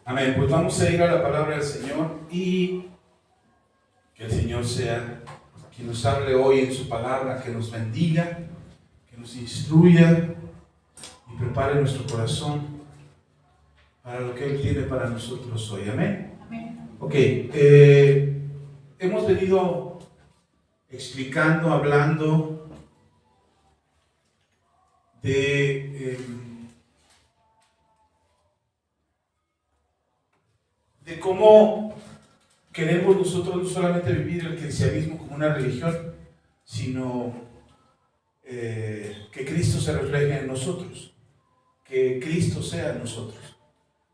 Amén. Pues vamos a ir a la palabra del Señor y que el Señor sea quien nos hable hoy en su palabra, que nos bendiga, que nos instruya y prepare nuestro corazón para lo que Él tiene para nosotros hoy. Amén. Amén. Ok, hemos venido explicando, hablando de cómo queremos nosotros no solamente vivir el cristianismo como una religión, sino que Cristo se refleje en nosotros, que Cristo sea en nosotros.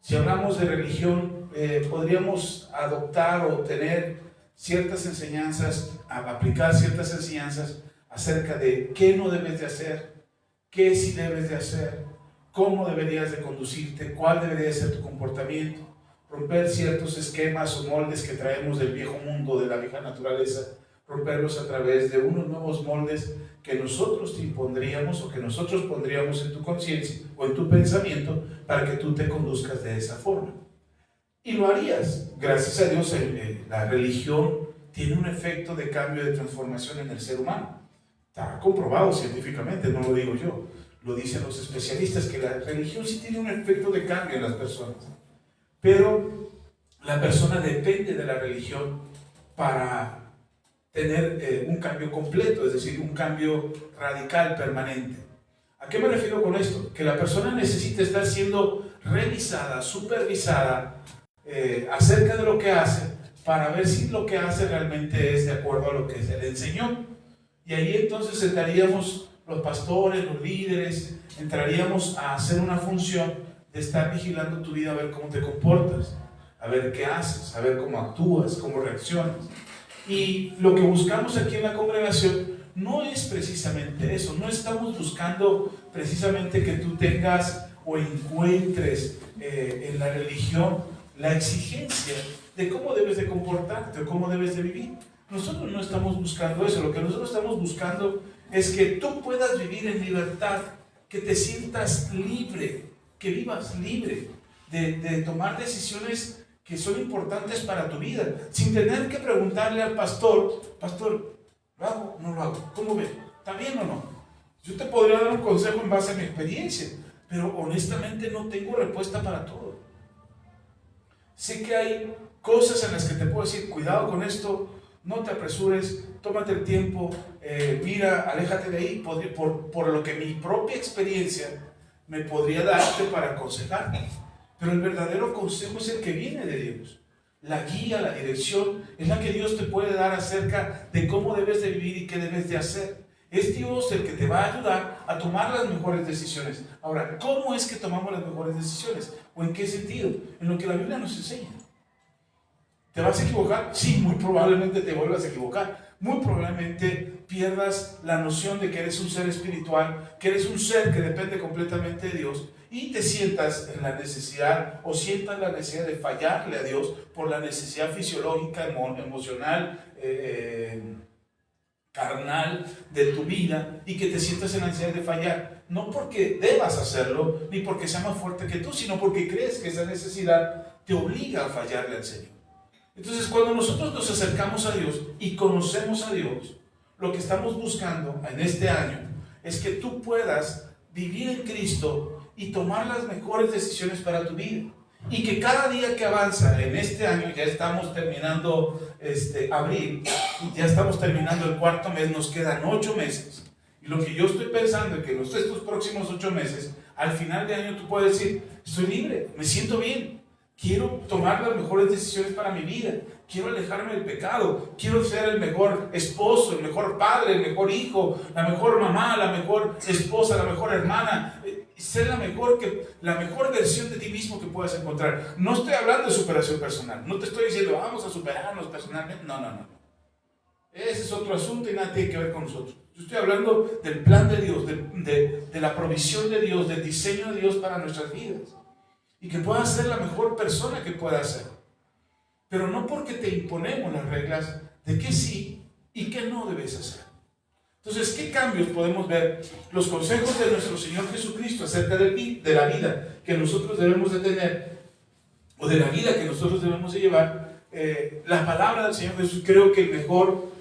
Si hablamos de religión, podríamos adoptar o tener ciertas enseñanzas, aplicar ciertas enseñanzas acerca de qué no debes de hacer, qué sí debes de hacer, cómo deberías de conducirte, cuál debería ser tu comportamiento, romper ciertos esquemas o moldes que traemos del viejo mundo, de la vieja naturaleza, romperlos a través de unos nuevos moldes que nosotros te impondríamos o que nosotros pondríamos en tu conciencia o en tu pensamiento para que tú te conduzcas de esa forma. Y lo harías. Gracias a Dios, la religión tiene un efecto de cambio, de transformación en el ser humano. Está comprobado científicamente, no lo digo yo, lo dicen los especialistas, que la religión sí tiene un efecto de cambio en las personas. Pero la persona depende de la religión para tener un cambio completo, es decir, un cambio radical, permanente. ¿A qué me refiero con esto? Que la persona necesita estar siendo revisada, supervisada acerca de lo que hace, para ver si lo que hace realmente es de acuerdo a lo que se le enseñó. Y ahí entonces entraríamos los pastores, los líderes, entraríamos a hacer una función de estar vigilando tu vida, a ver cómo te comportas, a ver qué haces, a ver cómo actúas, cómo reaccionas. Y lo que buscamos aquí en la congregación no es precisamente eso, no estamos buscando precisamente que tú tengas o encuentres en la religión la exigencia de cómo debes de comportarte o cómo debes de vivir. Nosotros no estamos buscando eso, lo que nosotros estamos buscando es que tú puedas vivir en libertad, que te sientas libre, que vivas libre de tomar decisiones que son importantes para tu vida, sin tener que preguntarle al pastor, ¿lo hago o no lo hago? ¿Cómo ve? ¿Está bien o no? Yo te podría dar un consejo en base a mi experiencia, pero honestamente no tengo respuesta para todo. Sé que hay cosas en las que te puedo decir, cuidado con esto, no te apresures, tómate el tiempo, mira, aléjate de ahí, por lo que mi propia experiencia me podría darte para aconsejarte. Pero el verdadero consejo es el que viene de Dios. La guía, la dirección, es la que Dios te puede dar acerca de cómo debes de vivir y qué debes de hacer. Es Dios el que te va a ayudar a tomar las mejores decisiones. Ahora, ¿cómo es que tomamos las mejores decisiones? ¿O en qué sentido? En lo que la Biblia nos enseña. ¿Te vas a equivocar? Sí, muy probablemente te vuelvas a equivocar. Muy probablemente pierdas la noción de que eres un ser espiritual, que eres un ser que depende completamente de Dios y te sientas en la necesidad o sientas la necesidad de fallarle a Dios por la necesidad fisiológica, emocional, carnal de tu vida y que te sientas en la necesidad de fallar. No porque debas hacerlo, ni porque sea más fuerte que tú, sino porque crees que esa necesidad te obliga a fallarle al Señor. Entonces, cuando nosotros nos acercamos a Dios y conocemos a Dios, lo que estamos buscando en este año es que tú puedas vivir en Cristo y tomar las mejores decisiones para tu vida. Y que cada día que avanza en este año, ya estamos terminando abril, ya estamos terminando el cuarto mes, nos quedan 8 meses. Y lo que yo estoy pensando es que en estos próximos 8 meses, al final de año tú puedes decir, estoy libre, me siento bien. Quiero tomar las mejores decisiones para mi vida. Quiero alejarme del pecado. Quiero ser el mejor esposo, el mejor padre, el mejor hijo, la mejor mamá, la mejor esposa, la mejor hermana. Ser la mejor versión de ti mismo que puedas encontrar. No estoy hablando de superación personal. No te estoy diciendo, vamos a superarnos personalmente. No. Ese es otro asunto y nada tiene que ver con nosotros. Yo estoy hablando del plan de Dios, de la provisión de Dios, del diseño de Dios para nuestras vidas. Y que puedas ser la mejor persona que puedas ser. Pero no porque te imponemos las reglas de qué sí y qué no debes hacer. Entonces, ¿qué cambios podemos ver? Los consejos de nuestro Señor Jesucristo acerca de la vida que nosotros debemos de tener o de la vida que nosotros debemos de llevar, la palabra del Señor Jesús, creo que el mejor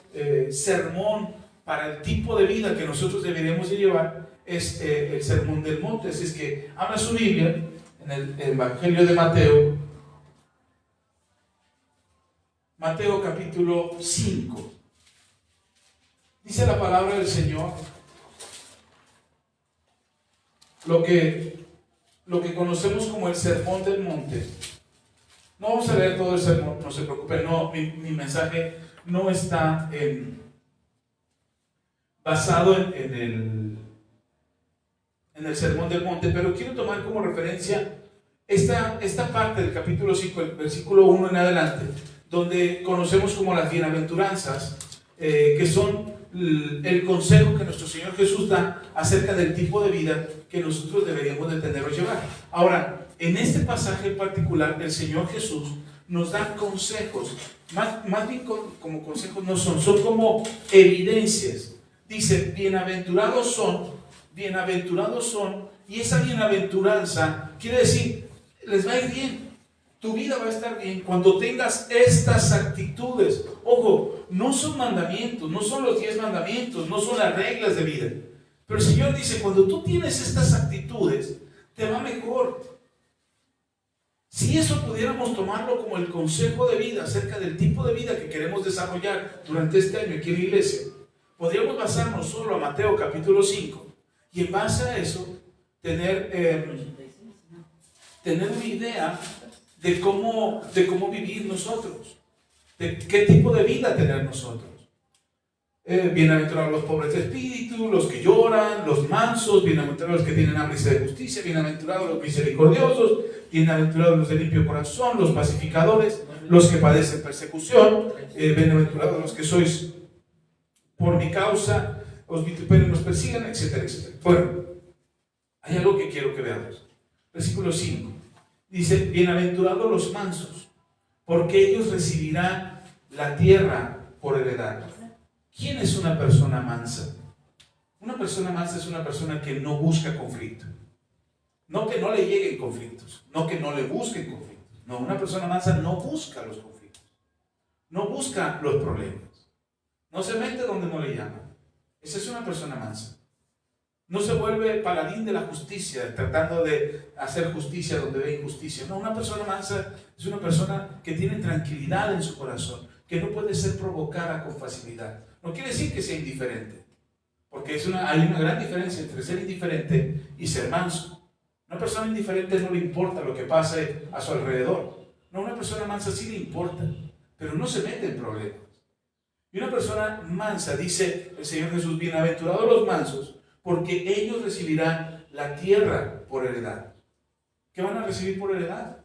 sermón para el tipo de vida que nosotros deberíamos de llevar es el Sermón del Monte. Así es que abra su Biblia en el Evangelio de Mateo, Mateo capítulo 5. Dice la palabra del Señor lo que conocemos como el Sermón del Monte. No vamos a leer todo el sermón, no se preocupen, no, mi mensaje no está basado en el Sermón del Monte, pero quiero tomar como referencia esta parte del capítulo 5, el versículo 1 en adelante, donde conocemos como las bienaventuranzas, que son el consejo que nuestro Señor Jesús da acerca del tipo de vida que nosotros deberíamos de tener o llevar. Ahora, en este pasaje en particular, el Señor Jesús nos da consejos, más bien como consejos no son como evidencias. Dice, bienaventurados son, y esa bienaventuranza quiere decir, les va a ir bien. Tu vida va a estar bien cuando tengas estas actitudes. Ojo, no son mandamientos, no son los 10 mandamientos, no son las reglas de vida. Pero el Señor dice, cuando tú tienes estas actitudes, te va mejor. Si eso pudiéramos tomarlo como el consejo de vida acerca del tipo de vida que queremos desarrollar durante este año aquí en la iglesia, podríamos basarnos solo a Mateo capítulo 5 y en base a eso tener una idea de cómo vivir nosotros, de qué tipo de vida tener nosotros. Bienaventurados los pobres de espíritu, los que lloran, los mansos, bienaventurados los que tienen hambre y sed de justicia, bienaventurados los misericordiosos, bienaventurados los de limpio corazón, los pacificadores, los que padecen persecución, bienaventurados los que sois por mi causa, os vituperen, nos persigan, etcétera, etcétera. Bueno, hay algo que quiero que veamos. Versículo 5. Dice, bienaventurados los mansos, porque ellos recibirán la tierra por heredad. ¿Quién es una persona mansa? Una persona mansa es una persona que no busca conflicto. No que no le lleguen conflictos, no que no le busquen conflictos. No, una persona mansa no busca los conflictos, no busca los problemas, no se mete donde no le llaman. Esa es una persona mansa. No se vuelve paladín de la justicia, tratando de hacer justicia donde ve injusticia. No, una persona mansa es una persona que tiene tranquilidad en su corazón, que no puede ser provocada con facilidad. No quiere decir que sea indiferente, porque hay una gran diferencia entre ser indiferente y ser manso. Una persona indiferente no le importa lo que pase a su alrededor. No, una persona mansa sí le importa, pero no se mete en problemas. Y una persona mansa, dice el Señor Jesús, bienaventurados los mansos, porque ellos recibirán la tierra por heredad. ¿Qué van a recibir por heredad?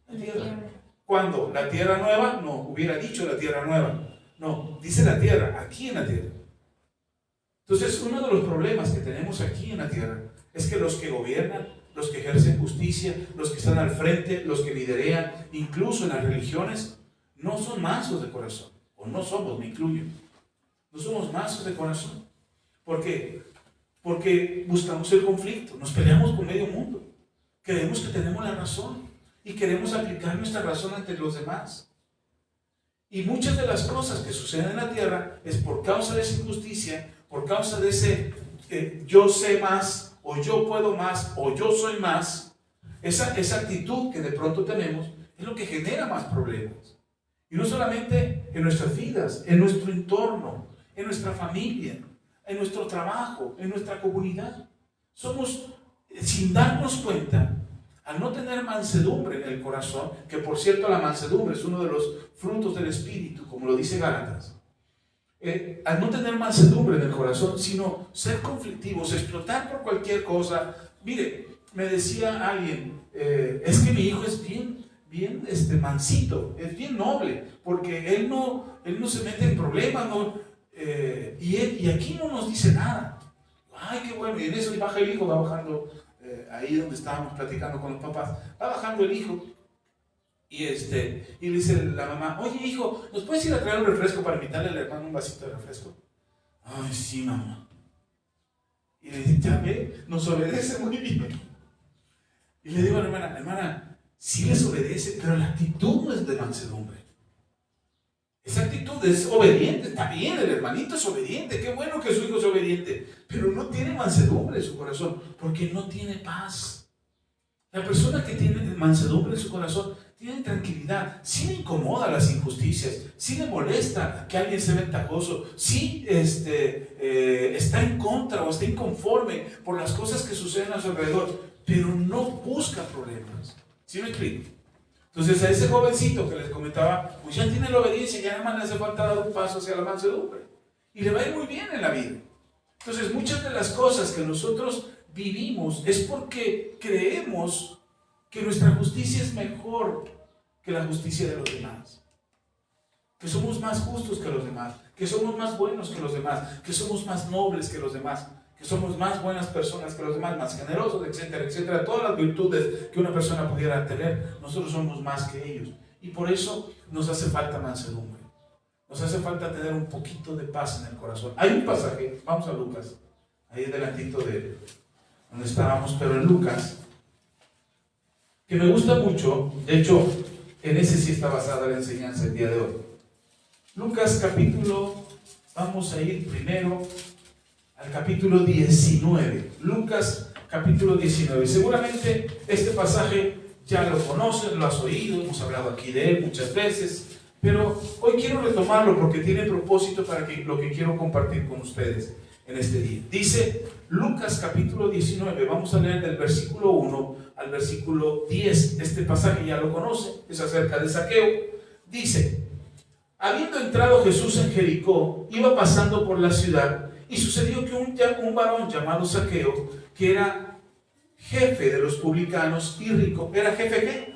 La tierra. ¿Cuándo? ¿La tierra nueva? No, hubiera dicho la tierra nueva. No, dice la tierra, aquí en la tierra. Entonces, uno de los problemas que tenemos aquí en la tierra es que los que gobiernan, los que ejercen justicia, los que están al frente, los que liderean, incluso en las religiones, no son mansos de corazón. O no somos, me incluyo. No somos mansos de corazón. ¿Por qué? Porque buscamos el conflicto, nos peleamos con medio mundo. Creemos que tenemos la razón y queremos aplicar nuestra razón ante los demás. Y muchas de las cosas que suceden en la tierra es por causa de esa injusticia, por causa de ese yo sé más, o yo puedo más, o yo soy más. Esa actitud que de pronto tenemos es lo que genera más problemas. Y no solamente en nuestras vidas, en nuestro entorno, en nuestra familia, en nuestro trabajo, en nuestra comunidad. Somos, sin darnos cuenta, al no tener mansedumbre en el corazón, que por cierto la mansedumbre es uno de los frutos del Espíritu, como lo dice Gálatas, al no tener mansedumbre en el corazón, sino ser conflictivos, explotar por cualquier cosa. Mire, me decía alguien, es que mi hijo es bien mansito, es bien noble, porque él no se mete en problemas, y aquí no nos dice nada. Ay, qué bueno. Y en eso baja el hijo, va bajando, ahí donde estábamos platicando con los papás, va bajando el hijo, y le dice la mamá, oye hijo, ¿nos puedes ir a traer un refresco para invitarle al hermano un vasito de refresco? Ay, sí, mamá. Y le dice, ya ve, nos obedece muy bien. Y le digo a la hermana, sí les obedece, pero la actitud no es de mansedumbre. Esa actitud es obediente, está bien, el hermanito es obediente, qué bueno que su hijo es obediente, pero no tiene mansedumbre en su corazón, porque no tiene paz. La persona que tiene mansedumbre en su corazón tiene tranquilidad. Sí le incomoda las injusticias, sí le molesta que alguien sea ventajoso, sí está en contra o está inconforme por las cosas que suceden a su alrededor, pero no busca problemas. ¿Sí me explico? Entonces a ese jovencito que les comentaba, pues ya tiene la obediencia, ya nada más le hace falta dar un paso hacia la mansedumbre y le va a ir muy bien en la vida. Entonces muchas de las cosas que nosotros vivimos es porque creemos que nuestra justicia es mejor que la justicia de los demás, que somos más justos que los demás, que somos más buenos que los demás, que somos más nobles que los demás, que somos más buenas personas que los demás, más generosos, etcétera, etcétera. Todas las virtudes que una persona pudiera tener, nosotros somos más que ellos. Y por eso nos hace falta mansedumbre. Nos hace falta tener un poquito de paz en el corazón. Hay un pasaje, vamos a Lucas, ahí delantito de donde estábamos, pero en Lucas, que me gusta mucho. De hecho, en ese sí está basada la enseñanza el día de hoy. Lucas capítulo, vamos a ir primero al capítulo 19. Lucas capítulo 19. Seguramente este pasaje ya lo conocen, lo has oído, hemos hablado aquí de él muchas veces, pero hoy quiero retomarlo porque tiene propósito para lo que quiero compartir con ustedes en este día. Dice Lucas capítulo 19, vamos a leer del versículo 1 al versículo 10. Este pasaje ya lo conocen, es acerca de Zaqueo. Dice: habiendo entrado Jesús en Jericó, iba pasando por la ciudad, y sucedió que un varón llamado Zaqueo, que era jefe de los publicanos y rico. ¿Era jefe qué?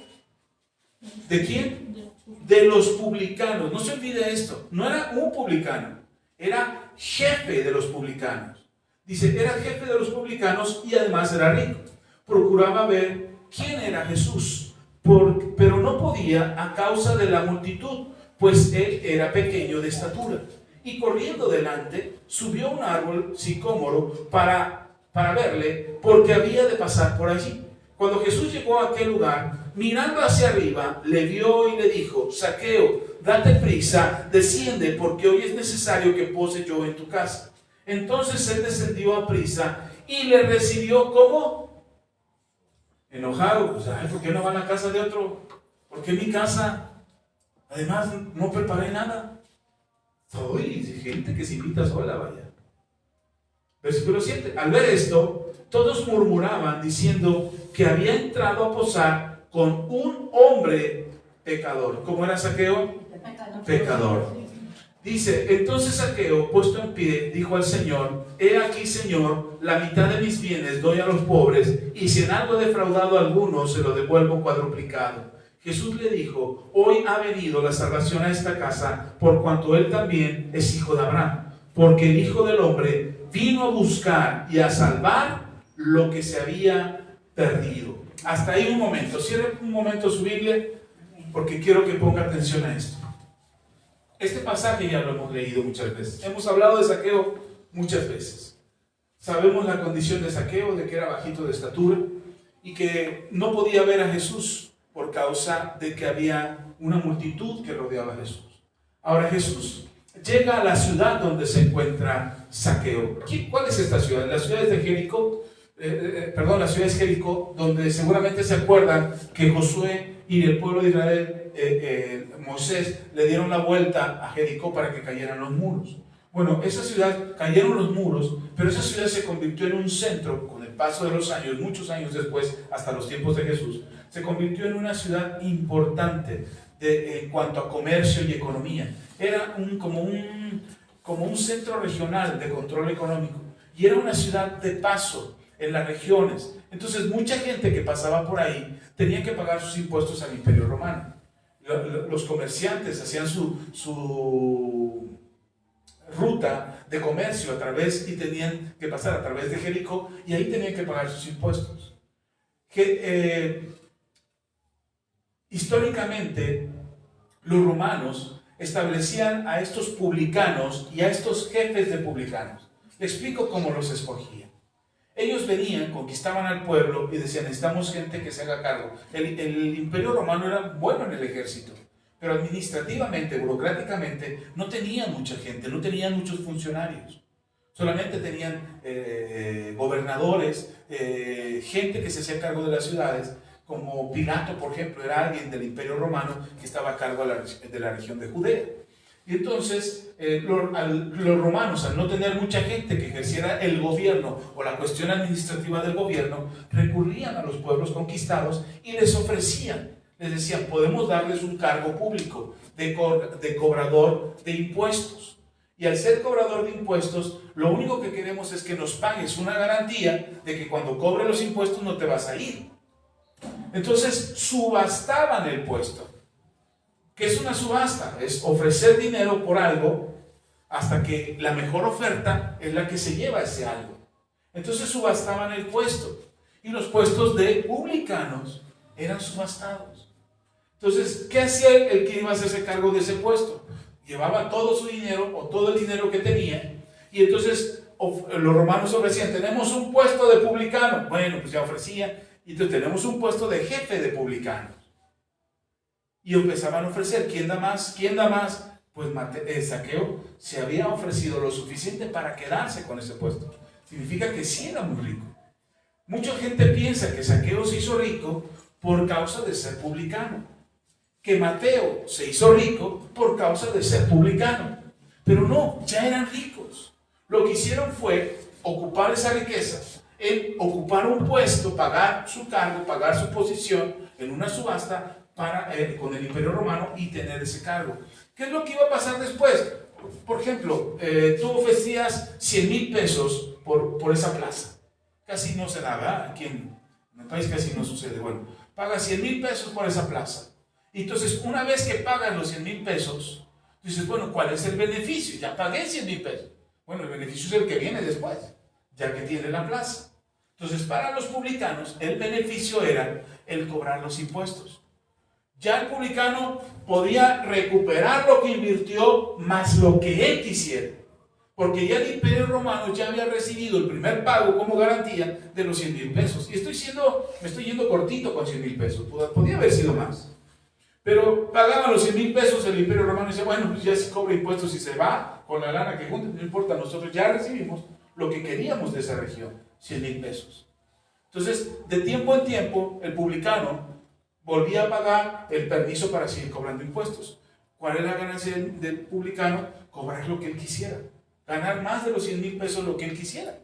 ¿De quién? De los publicanos. No se olvide esto, no era un publicano, era jefe de los publicanos. Dice, era jefe de los publicanos y además era rico. Procuraba ver quién era Jesús, pero no podía a causa de la multitud, pues él era pequeño de estatura. Y corriendo delante, subió a un árbol sicómoro para verle, porque había de pasar por allí. Cuando Jesús llegó a aquel lugar, mirando hacia arriba, le vio y le dijo: Zaqueo, date prisa, desciende, porque hoy es necesario que pose yo en tu casa. Entonces él descendió a prisa y le recibió como enojado. Pues, ¿por qué no va a la casa de otro? ¿Por qué mi casa? Además, no preparé nada. Soy gente que se invita sola, vaya. Versículo 7. Al ver esto, todos murmuraban diciendo que había entrado a posar con un hombre pecador. ¿Cómo era Zaqueo? Pecador. Dice, entonces Zaqueo, puesto en pie, dijo al Señor: he aquí, Señor, la mitad de mis bienes doy a los pobres, y si en algo he defraudado a alguno, se lo devuelvo cuadruplicado. Jesús le dijo: hoy ha venido la salvación a esta casa, por cuanto él también es hijo de Abraham, porque el Hijo del Hombre vino a buscar y a salvar lo que se había perdido. Hasta ahí un momento. Cierre un momento su Biblia, porque quiero que ponga atención a esto. Este pasaje ya lo hemos leído muchas veces. Hemos hablado de Zaqueo muchas veces. Sabemos la condición de Zaqueo, de que era bajito de estatura y que no podía ver a Jesús por causa de que había una multitud que rodeaba a Jesús. Ahora Jesús llega a la ciudad donde se encuentra Zaqueo. ¿Cuál es esta ciudad? La ciudad es de Jericó. La ciudad es Jericó, donde seguramente se acuerdan que Josué y el pueblo de Israel, Moisés, le dieron la vuelta a Jericó para que cayeran los muros. Bueno, esa ciudad, cayeron los muros, pero esa ciudad se convirtió en un centro, con el paso de los años, muchos años después, hasta los tiempos de Jesús, se convirtió en una ciudad importante en cuanto a comercio y economía. Era como un centro regional de control económico, y era una ciudad de paso en las regiones. Entonces mucha gente que pasaba por ahí tenía que pagar sus impuestos al Imperio Romano. Los comerciantes hacían su ruta de comercio a través, y tenían que pasar a través de Jericó, y ahí tenían que pagar sus impuestos. Históricamente los romanos establecían a estos publicanos y a estos jefes de publicanos. Le explico cómo los escogían. Ellos venían, conquistaban al pueblo y decían, necesitamos gente que se haga cargo. El Imperio Romano era bueno en el ejército, pero administrativamente, burocráticamente, no tenían mucha gente, no tenían muchos funcionarios. Solamente tenían gobernadores, gente que se hacía cargo de las ciudades, como Pilato, por ejemplo, era alguien del Imperio Romano que estaba a cargo de la región de Judea. Y entonces los romanos, al no tener mucha gente que ejerciera el gobierno o la cuestión administrativa del gobierno, recurrían a los pueblos conquistados y les ofrecían, les decían, podemos darles un cargo público de cobrador de impuestos. Y al ser cobrador de impuestos, lo único que queremos es que nos pagues una garantía de que cuando cobre los impuestos no te vas a ir. Entonces subastaban el puesto. ¿Qué es una subasta? Es ofrecer dinero por algo hasta que la mejor oferta es la que se lleva ese algo. Entonces subastaban el puesto. Y los puestos de publicanos eran subastados. Entonces, ¿qué hacía el que iba a hacerse cargo de ese puesto? Llevaba todo su dinero o todo el dinero que tenía. Y entonces los romanos ofrecían, tenemos un puesto de publicano. Bueno, pues ya ofrecían. Y entonces tenemos un puesto de jefe de publicanos. Y empezaban a ofrecer, ¿quién da más? ¿Quién da más? Pues Zaqueo se había ofrecido lo suficiente para quedarse con ese puesto. Significa que sí era muy rico. Mucha gente piensa que Zaqueo se hizo rico por causa de ser publicano. Que Mateo se hizo rico por causa de ser publicano. Pero no, ya eran ricos. Lo que hicieron fue ocupar esa riqueza, ocupar un puesto, pagar su cargo, pagar su posición en una subasta con el Imperio Romano y tener ese cargo. ¿Qué es lo que iba a pasar después? Por ejemplo, tú ofrecías 100,000 pesos por esa plaza. Casi no se da, ¿verdad? Aquí en el país casi no sucede. Bueno, pagas 100,000 pesos por esa plaza. Y entonces, una vez que pagas los 100,000 pesos, dices, bueno, ¿cuál es el beneficio? Ya pagué 100,000 pesos. Bueno, el beneficio es el que viene después, ya que tiene la plaza. Entonces, para los publicanos, el beneficio era el cobrar los impuestos. Ya el publicano podía recuperar lo que invirtió más lo que él quisiera. Porque ya el Imperio Romano ya había recibido el primer pago como garantía de los 100,000 pesos. Y me estoy yendo cortito con 100,000 pesos. Podía haber sido más. Pero pagaban los 100,000 pesos, el Imperio Romano dice, bueno, pues ya se cobra impuestos y se va con la lana que junta, no importa, nosotros ya recibimos lo que queríamos de esa región, 100,000 pesos. Entonces, de tiempo en tiempo, el publicano volvía a pagar el permiso para seguir cobrando impuestos. ¿Cuál es la ganancia del publicano? Cobrar lo que él quisiera. Ganar más de los 100,000 pesos lo que él quisiera.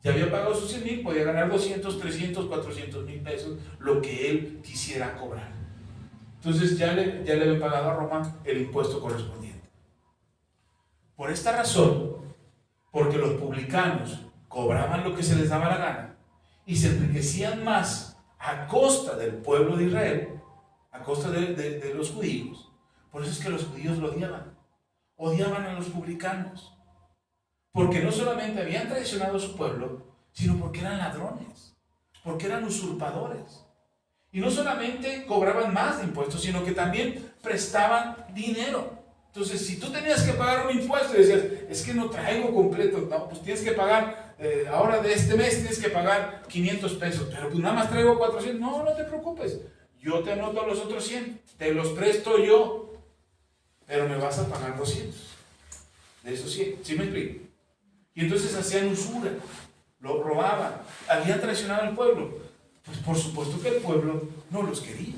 Ya había pagado sus 100,000, podía ganar 200, 300, 400,000 pesos, lo que él quisiera cobrar. Entonces ya le había pagado a Roma el impuesto correspondiente. Por esta razón, porque los publicanos cobraban lo que se les daba la gana y se enriquecían más a costa del pueblo de Israel, a costa de los judíos. Por eso es que los judíos lo odiaban a los publicanos, porque no solamente habían traicionado a su pueblo, sino porque eran ladrones, porque eran usurpadores. Y no solamente cobraban más de impuestos, sino que también prestaban dinero. Entonces, si tú tenías que pagar un impuesto y decías, es que no traigo completo, no, pues tienes que pagar, ahora de este mes tienes que pagar 500 pesos, pero pues nada más traigo 400, no te preocupes, yo te anoto los otros 100, te los presto yo, pero me vas a pagar 200, de esos 100, ¿sí me explico? Y entonces hacían usura, lo robaban, habían traicionado al pueblo. Pues por supuesto que el pueblo no los quería,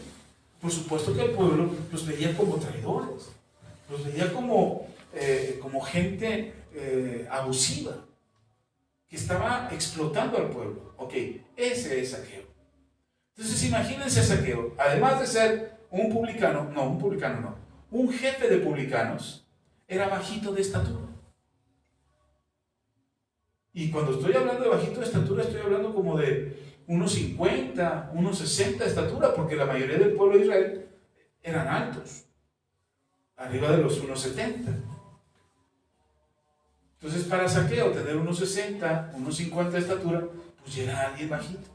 por supuesto que el pueblo los veía como traidores, los veía como gente abusiva, que estaba explotando al pueblo. Ok, ese es Zaqueo. Entonces imagínense a Zaqueo, además de ser un jefe de publicanos, era bajito de estatura. Y cuando estoy hablando de bajito de estatura, estoy hablando como de unos 50, unos 60 de estatura, porque la mayoría del pueblo de Israel eran altos, arriba de los 1,70. Entonces, para Zaqueo tener unos 60, unos 50 de estatura, pues ya era alguien bajito.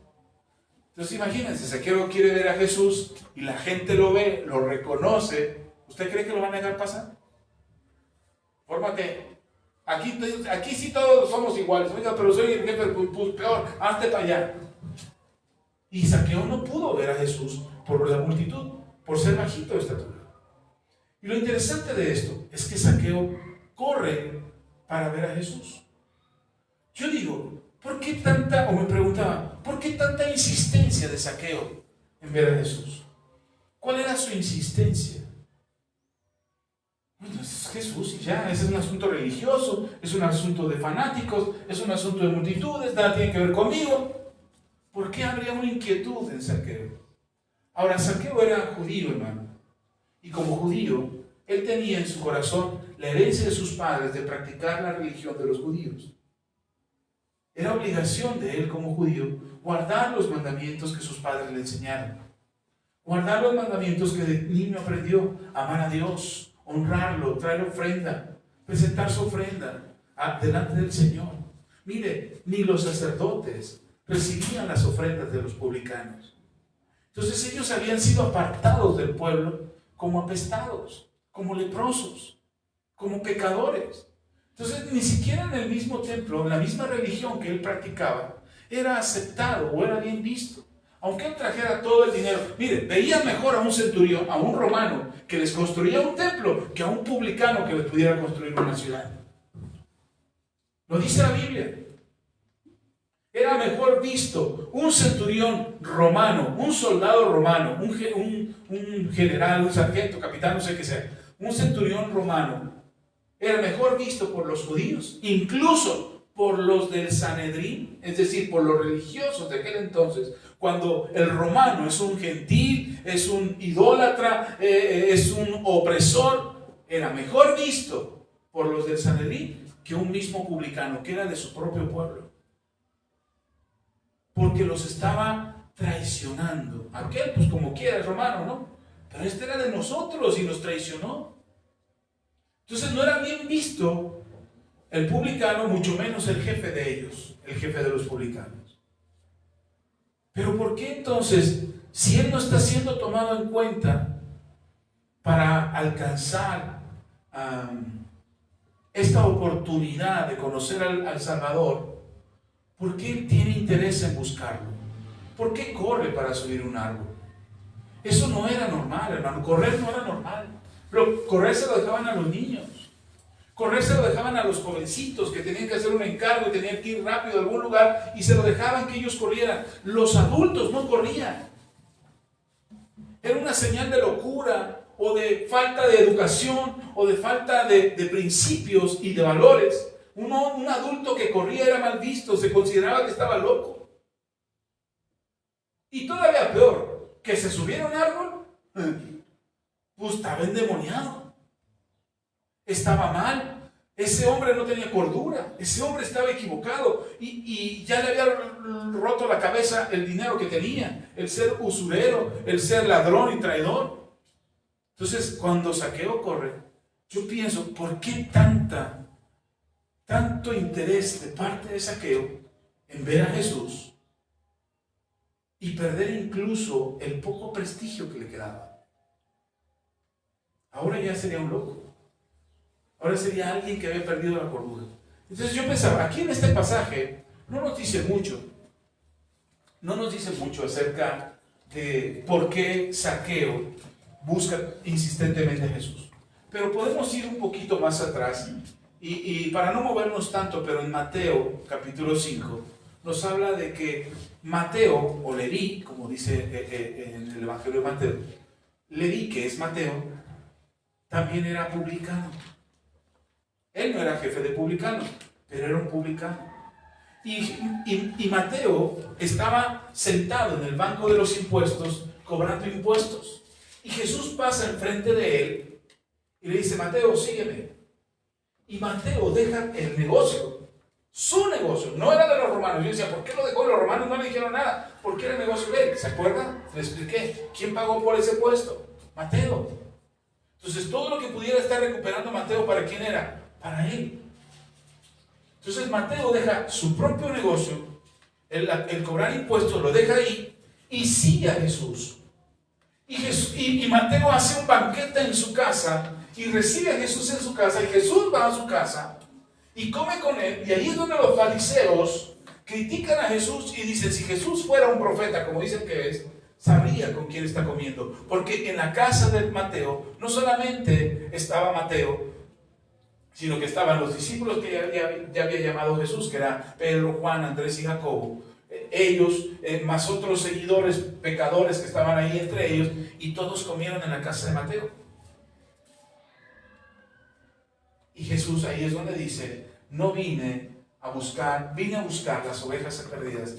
Entonces, imagínense, Zaqueo quiere ver a Jesús y la gente lo ve, lo reconoce. ¿Usted cree que lo van a dejar pasar? Fórmate. Aquí sí todos somos iguales. Oiga, pero soy el jefe, pues peor, hazte para allá. Y Zaqueo no pudo ver a Jesús por la multitud, por ser bajito de estatura. Y lo interesante de esto es que Zaqueo corre para ver a Jesús. Yo digo, ¿por qué tanta, o me preguntaba, ¿por qué tanta insistencia de Zaqueo en ver a Jesús? ¿Cuál era su insistencia? Entonces Jesús, y ya, ese es un asunto religioso, es un asunto de fanáticos, es un asunto de multitudes, nada tiene que ver conmigo. ¿Por qué habría una inquietud en Zaqueo? Ahora, Zaqueo era judío, hermano, y como judío, él tenía en su corazón la herencia de sus padres de practicar la religión de los judíos. Era obligación de él como judío guardar los mandamientos que sus padres le enseñaron. Guardar los mandamientos que de niño aprendió: amar a Dios, honrarlo, traer ofrenda, presentar su ofrenda delante del Señor. Mire, ni los sacerdotes recibían las ofrendas de los publicanos. Entonces ellos habían sido apartados del pueblo como apestados, como leprosos, como pecadores. Entonces ni siquiera en el mismo templo, en la misma religión que él practicaba, era aceptado o era bien visto. Aunque él trajera todo el dinero. Mire, veían mejor a un centurión, a un romano que les construía un templo, que a un publicano que les pudiera construir una ciudad. Lo dice la Biblia. Era mejor visto un centurión romano, un soldado romano, un general, un sargento, capitán, no sé qué sea, un centurión romano, era mejor visto por los judíos, incluso por los del Sanedrín, es decir, por los religiosos de aquel entonces. Cuando el romano es un gentil, es un idólatra, es un opresor, era mejor visto por los del Sanedrín que un mismo publicano, que era de su propio pueblo. Porque los estaba traicionando. Aquel, pues como quiera, es romano, ¿no? Pero este era de nosotros y nos traicionó. Entonces no era bien visto el publicano, mucho menos el jefe de ellos, el jefe de los publicanos. Pero ¿por qué entonces, si él no está siendo tomado en cuenta para alcanzar esta oportunidad de conocer al Salvador, por qué él tiene interés en buscarlo? ¿Por qué corre para subir un árbol? Eso no era normal, hermano. Correr no era normal. Correr se lo dejaban a los niños. Correr se lo dejaban a los jovencitos que tenían que hacer un encargo y tenían que ir rápido a algún lugar y se lo dejaban que ellos corrieran. Los adultos no corrían. Era una señal de locura o de falta de educación o de falta de principios y de valores. Un adulto que corría era mal visto, se consideraba que estaba loco. Y todavía peor, que se subiera a un árbol, pues estaba endemoniado. Estaba mal. Ese hombre no tenía cordura. Ese hombre estaba equivocado. Y ya le había roto la cabeza el dinero que tenía. El ser usurero, el ser ladrón y traidor. Entonces, cuando Zaqueo corre, yo pienso, ¿por qué tanto interés de parte de Zaqueo en ver a Jesús y perder incluso el poco prestigio que le quedaba? Ahora ya sería un loco. Ahora sería alguien que había perdido la cordura. Entonces yo pensaba, aquí en este pasaje no nos dice mucho acerca de por qué Zaqueo busca insistentemente a Jesús. Pero podemos ir un poquito más atrás y para no movernos tanto, pero en Mateo capítulo 5 nos habla de que Mateo, o Leví, como dice en el Evangelio de Mateo, Leví, que es Mateo, también era publicano. Él no era jefe de publicanos, pero era un publicano. Y Mateo estaba sentado en el banco de los impuestos, cobrando impuestos. Y Jesús pasa enfrente de él y le dice, Mateo, sígueme. Y Mateo deja el negocio, su negocio, no era de los romanos. Yo decía, ¿por qué lo dejó de los romanos? No le dijeron nada. ¿Por qué era el negocio de él? ¿Se acuerdan? Le expliqué. ¿Quién pagó por ese puesto? Mateo. Entonces todo lo que pudiera estar recuperando Mateo, ¿para quién era? Para él. Entonces Mateo deja su propio negocio, el cobrar impuestos, lo deja ahí y sigue a Jesús. Y Mateo hace un banquete en su casa y recibe a Jesús en su casa y Jesús va a su casa y come con él. Y ahí es donde los fariseos critican a Jesús y dicen, si Jesús fuera un profeta, como dicen que es, sabría con quién está comiendo. Porque en la casa de Mateo no solamente estaba Mateo, sino que estaban los discípulos que ya había llamado Jesús, que eran Pedro, Juan, Andrés y Jacobo. Ellos, más otros seguidores, pecadores que estaban ahí entre ellos, y todos comieron en la casa de Mateo. Y Jesús ahí es donde dice, vine a buscar las ovejas perdidas,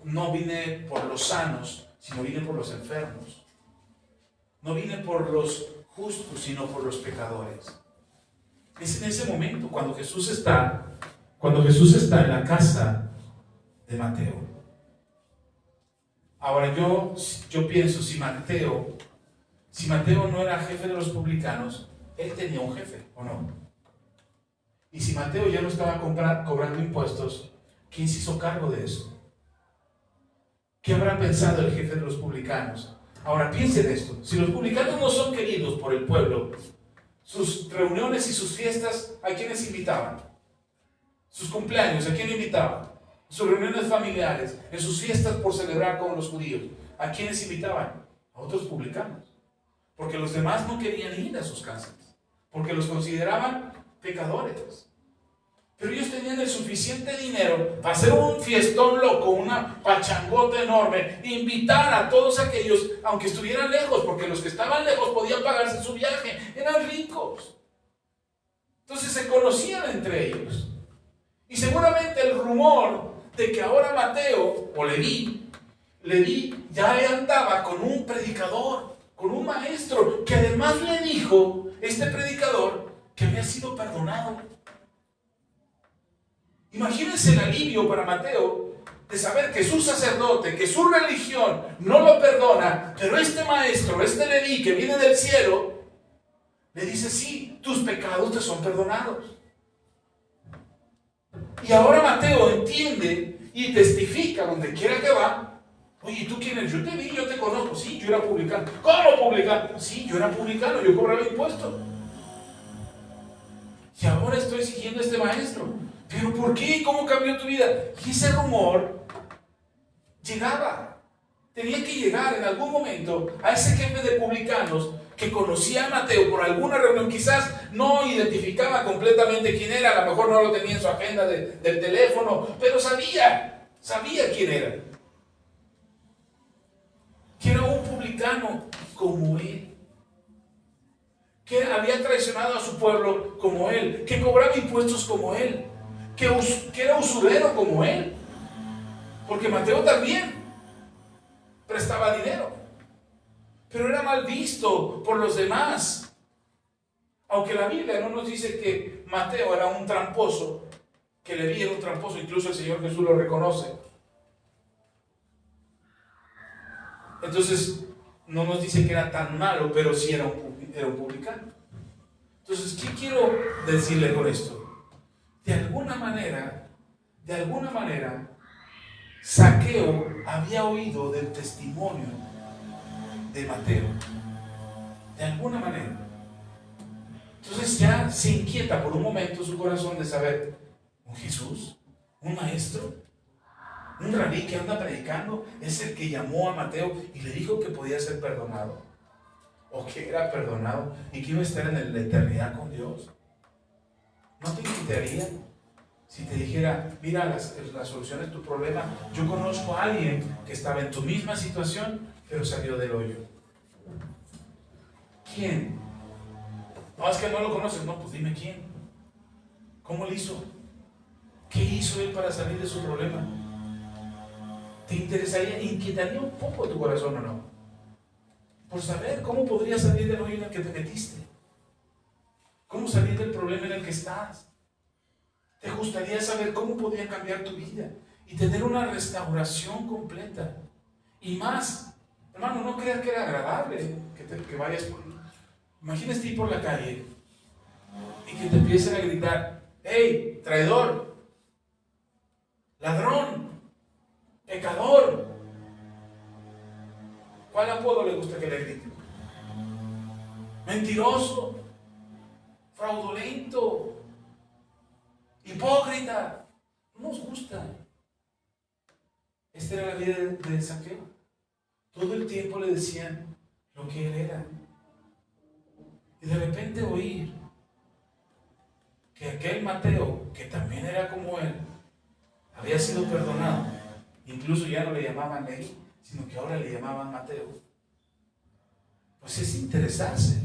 no vine por los sanos, sino vine por los enfermos. No vine por los justos, sino por los pecadores. Es en ese momento cuando Jesús está en la casa de Mateo. Ahora yo pienso, si Mateo no era jefe de los publicanos, él tenía un jefe, ¿o no? Y si Mateo ya no estaba cobrando impuestos, ¿quién se hizo cargo de eso? ¿Qué habrá pensado el jefe de los publicanos? Ahora piensen esto, si los publicanos no son queridos por el pueblo, sus reuniones y sus fiestas, ¿a quiénes invitaban? Sus cumpleaños, ¿a quién invitaban? Sus reuniones familiares, en sus fiestas por celebrar con los judíos, ¿a quiénes invitaban? A otros publicanos. Porque los demás no querían ir a sus casas, porque los consideraban pecadores. Pero ellos tenían el suficiente dinero para hacer un fiestón loco, una pachangota enorme, invitar a todos aquellos, aunque estuvieran lejos, porque los que estaban lejos podían pagarse su viaje, eran ricos. Entonces se conocían entre ellos. Y seguramente el rumor de que ahora Mateo, o Leví ya andaba con un predicador, con un maestro, que además le dijo, este predicador, que había sido perdonado. Imagínense el alivio para Mateo de saber que su sacerdote, que su religión no lo perdona, pero este maestro, este Leví que viene del cielo, le dice, sí, tus pecados te son perdonados. Y ahora Mateo entiende y testifica donde quiera que va. Oye, ¿tú quién eres? Yo te vi, yo te conozco. Sí, yo era publicano. ¿Cómo publicano? Sí, yo era publicano, yo cobraba impuestos. Y ahora estoy siguiendo a este maestro. ¿Pero por qué? ¿Cómo cambió tu vida? Y ese rumor llegaba. Tenía que llegar en algún momento a ese jefe de publicanos que conocía a Mateo por alguna reunión. Quizás no identificaba completamente quién era, a lo mejor no lo tenía en su agenda del teléfono, pero sabía quién era. Que era un publicano como él, que había traicionado a su pueblo como él, que cobraba impuestos como él, que era usurero como él, porque Mateo también prestaba dinero, pero era mal visto por los demás. Aunque la Biblia no nos dice que Mateo era un tramposo, que Leví era un tramposo, incluso el Señor Jesús lo reconoce. Entonces no nos dice que era tan malo, pero sí era un publicano. Entonces, ¿qué quiero decirle con esto? De alguna manera, Zaqueo había oído del testimonio de Mateo. De alguna manera. Entonces ya se inquieta por un momento su corazón de saber, ¿un Jesús? ¿Un maestro? ¿Un rabí que anda predicando? ¿Es el que llamó a Mateo y le dijo que podía ser perdonado? ¿O que era perdonado y que iba a estar en la eternidad con Dios? ¿No te inquietaría si te dijera, mira, la solución es tu problema? Yo conozco a alguien que estaba en tu misma situación, pero salió del hoyo. ¿Quién? No, es que no lo conoces. No, pues dime quién. ¿Cómo lo hizo? ¿Qué hizo él para salir de su problema? ¿Te inquietaría un poco tu corazón o no? Por saber cómo podrías salir del hoyo en el que te metiste. ¿Cómo salir del problema en el que estás? ¿Te gustaría saber cómo podría cambiar tu vida y tener una restauración completa? Y más, hermano, no creas que era agradable que vayas por... Imagínate ir por la calle y que te empiecen a gritar, ¡hey, traidor! ¡Ladrón! ¡Pecador! ¿Cuál apodo le gusta que le griten? ¡Mentiroso! fraudulento, hipócrita. No nos gusta. Esta era la vida de Zaqueo. Todo el tiempo le decían lo que él era. Y de repente oír que aquel Mateo, que también era como él, había sido perdonado. Incluso ya no le llamaban Leví, sino que ahora le llamaban Mateo. Pues es interesarse.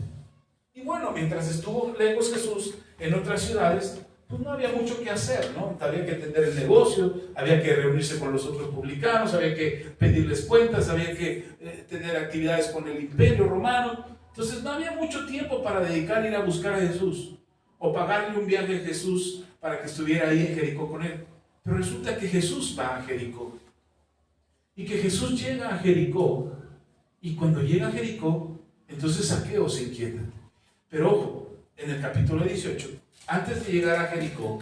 Y bueno, mientras estuvo lejos Jesús en otras ciudades, pues no había mucho que hacer, ¿no? Había que atender el negocio, había que reunirse con los otros publicanos, había que pedirles cuentas, había que tener actividades con el Imperio Romano. Entonces no había mucho tiempo para dedicar a ir a buscar a Jesús o pagarle un viaje a Jesús para que estuviera ahí en Jericó con él. Pero resulta que Jesús va a Jericó y que Jesús llega a Jericó, y cuando llega a Jericó, entonces Zaqueo se inquieta. Pero ojo, en el capítulo 18, antes de llegar a Jericó,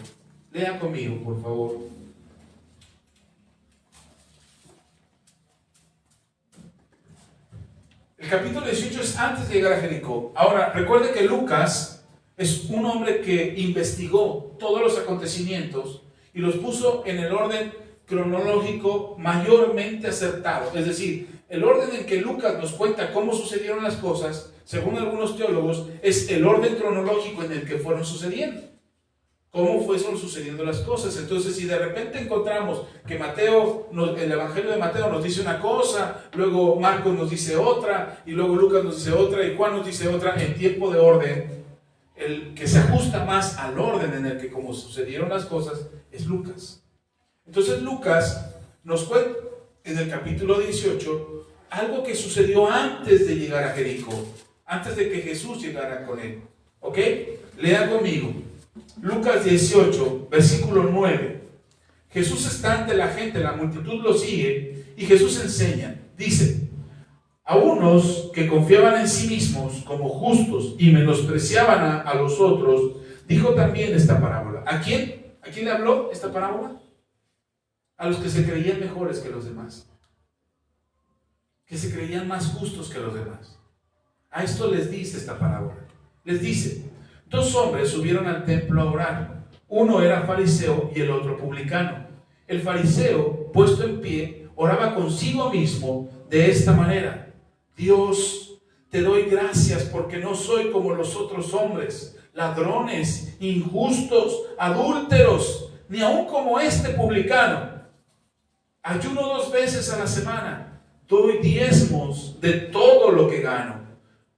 lea conmigo, por favor. El capítulo 18 es antes de llegar a Jericó. Ahora, recuerde que Lucas es un hombre que investigó todos los acontecimientos y los puso en el orden cronológico mayormente acertado. Es decir, el orden en que Lucas nos cuenta cómo sucedieron las cosas, según algunos teólogos, es el orden cronológico en el que fueron sucediendo. ¿Cómo fueron sucediendo las cosas? Entonces, si de repente encontramos que Mateo, el Evangelio de Mateo nos dice una cosa, luego Marcos nos dice otra, y luego Lucas nos dice otra, y Juan nos dice otra, en tiempo de orden, el que se ajusta más al orden en el que como sucedieron las cosas es Lucas. Entonces Lucas nos cuenta en el capítulo 18 algo que sucedió antes de llegar a Jericó, antes de que Jesús llegara con él. ¿Ok? Lea conmigo. Lucas 18, versículo 9. Jesús está ante la gente, la multitud lo sigue y Jesús enseña. Dice: a unos que confiaban en sí mismos como justos y menospreciaban a los otros, dijo también esta parábola. ¿A quién? ¿A quién le habló esta parábola? A los que se creían mejores que los demás, que se creían más justos que los demás. A esto les dice esta parábola. Les dice: dos hombres subieron al templo a orar. Uno era fariseo y el otro publicano. El fariseo, puesto en pie, oraba consigo mismo de esta manera: Dios, te doy gracias porque no soy como los otros hombres, ladrones, injustos, adúlteros, ni aun como este publicano. Ayuno 2 veces a la semana, doy diezmos de todo lo que gano.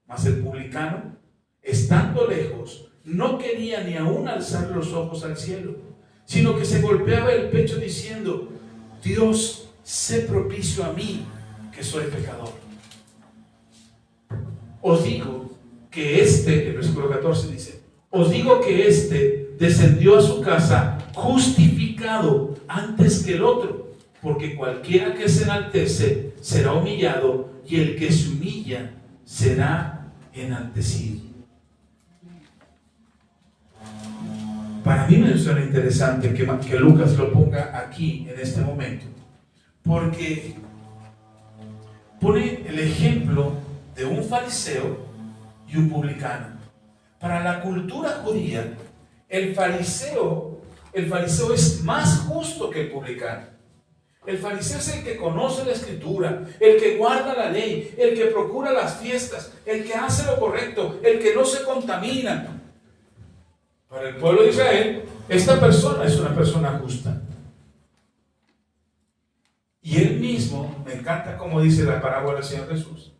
Mas el publicano, estando lejos, no quería ni aún alzar los ojos al cielo, sino que se golpeaba el pecho diciendo: Dios, sé propicio a mí, que soy pecador. Os digo que el versículo 14 dice: os digo que descendió a su casa justificado antes que el otro, porque cualquiera que se enaltece será humillado, y el que se humilla será enaltecido. Para mí me suena interesante que Lucas lo ponga aquí en este momento, porque pone el ejemplo de un fariseo y un publicano. Para la cultura judía, el fariseo es más justo que el publicano. El fariseo es el que conoce la escritura, el que guarda la ley, el que procura las fiestas, el que hace lo correcto, el que no se contamina. Para el pueblo de Israel, esta persona es una persona justa. Y él mismo, me encanta como dice la parábola del Señor Jesús,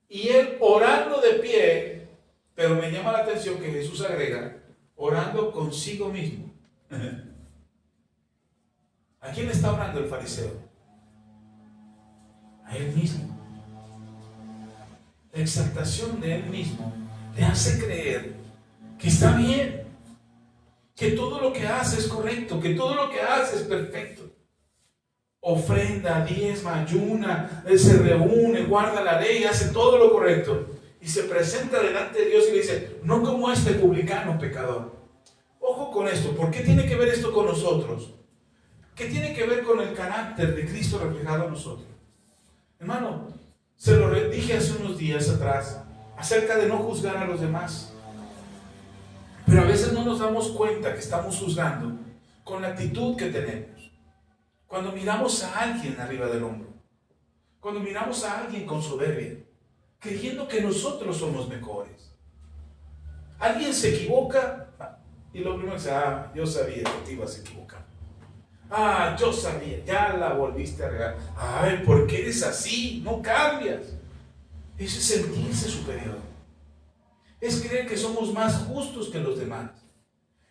y él orando de pie, pero me llama la atención que Jesús agrega, orando consigo mismo. ¿A quién está orando el fariseo? A él mismo. La exaltación de él mismo le hace creer que está bien, que todo lo que hace es correcto, que todo lo que hace es perfecto. Ofrenda, diezma, ayuna, él se reúne, guarda la ley, hace todo lo correcto y se presenta delante de Dios y le dice: no como este publicano pecador. Ojo con esto. ¿Por qué tiene que ver esto con nosotros? ¿Qué tiene que ver con el carácter de Cristo reflejado en nosotros? Hermano, se lo dije hace unos días atrás acerca de no juzgar a los demás. Pero a veces no nos damos cuenta que estamos juzgando con la actitud que tenemos. Cuando miramos a alguien arriba del hombro, cuando miramos a alguien con soberbia, creyendo que nosotros somos mejores. Alguien se equivoca y lo primero que dice, yo sabía que te ibas a equivocar. Yo sabía, ya la volviste a regar. ¿Por qué eres así? No cambias. Eso es sentirse superior. Es creer que somos más justos que los demás.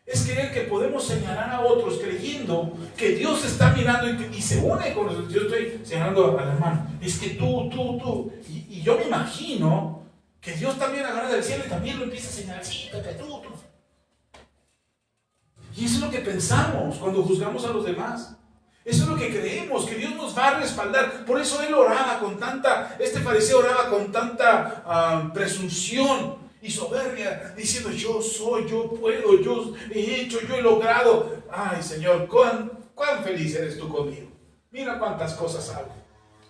Es creer que podemos señalar a otros creyendo que Dios está mirando y se une con nosotros. Yo estoy señalando al hermano. Es que tú. Y yo me imagino que Dios también agarra del cielo y también lo empieza a señalar. Sí, tú. Y eso es lo que pensamos cuando juzgamos a los demás. Eso es lo que creemos, que Dios nos va a respaldar. Por eso él oraba con tanta, este fariseo oraba con tanta presunción y soberbia, diciendo, yo soy, yo puedo, yo he hecho, yo he logrado. Ay, Señor, cuán feliz eres tú conmigo. Mira cuántas cosas hago.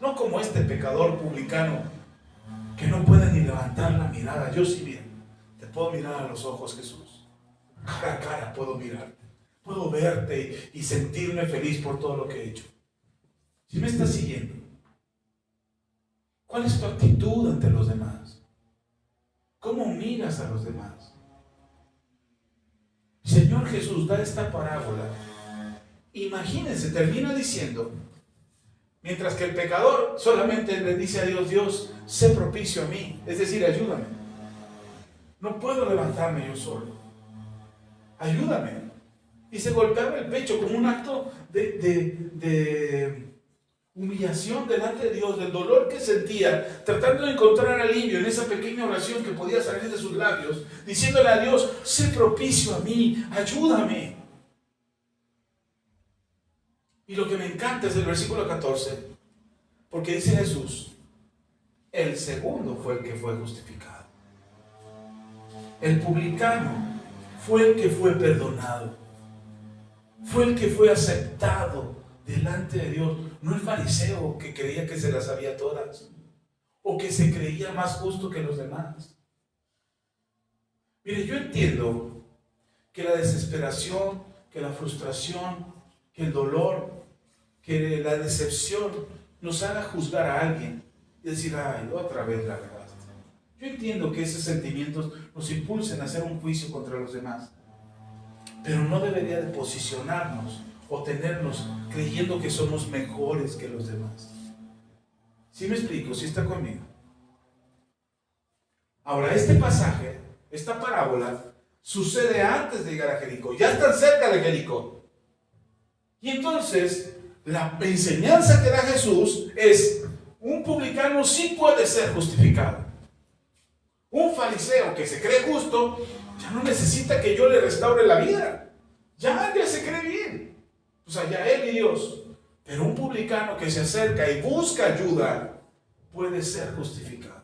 No como este pecador publicano que no puede ni levantar la mirada. Yo sí, mira, te puedo mirar a los ojos, Jesús. Cara a cara puedo mirarte. Puedo verte y sentirme feliz por todo lo que he hecho. ¿Sí me estás siguiendo? ¿Cuál es tu actitud ante los demás? ¿Cómo miras a los demás? Señor Jesús da esta parábola. Imagínense, termina diciendo, mientras que el pecador solamente le dice a Dios, Dios, sé propicio a mí, es decir, ayúdame. No puedo levantarme yo solo. Ayúdame. Y se golpeaba el pecho como un acto de humillación delante de Dios, del dolor que sentía, tratando de encontrar alivio en esa pequeña oración que podía salir de sus labios, diciéndole a Dios, sé propicio a mí, ayúdame. Y lo que me encanta es el versículo 14, porque dice Jesús, el segundo fue el que fue justificado. El publicano fue el que fue perdonado. Fue el que fue aceptado delante de Dios, no el fariseo que creía que se las sabía todas o que se creía más justo que los demás. Mire, yo entiendo que la desesperación, que la frustración, que el dolor, que la decepción nos haga juzgar a alguien y decir, otra vez la regaste. Yo entiendo que esos sentimientos nos impulsen a hacer un juicio contra los demás. Pero no debería de posicionarnos o tenernos creyendo que somos mejores que los demás. ¿Sí me explico? ¿Sí está conmigo? Ahora, este pasaje, esta parábola, sucede antes de llegar a Jericó. Ya están cerca de Jericó. Y entonces, la enseñanza que da Jesús es, un publicano sí puede ser justificado. Un fariseo que se cree justo, ya no necesita que yo le restaure la vida. Ya se cree bien. O sea, ya él y Dios. Pero un publicano que se acerca y busca ayuda, puede ser justificado.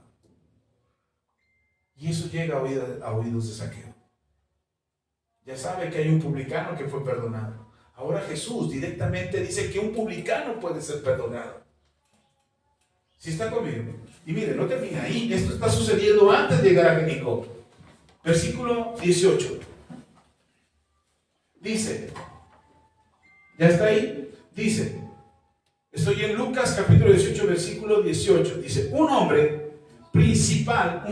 Y eso llega a oídos de Zaqueo. Ya sabe que hay un publicano que fue perdonado. Ahora Jesús directamente dice que un publicano puede ser perdonado. ¿Sí está conmigo? Y mire, no termina ahí. Esto está sucediendo antes de llegar a Jericó. Versículo 18. Dice, ¿ya está ahí? Dice, estoy en Lucas capítulo 18, versículo 18. Dice, un hombre principal,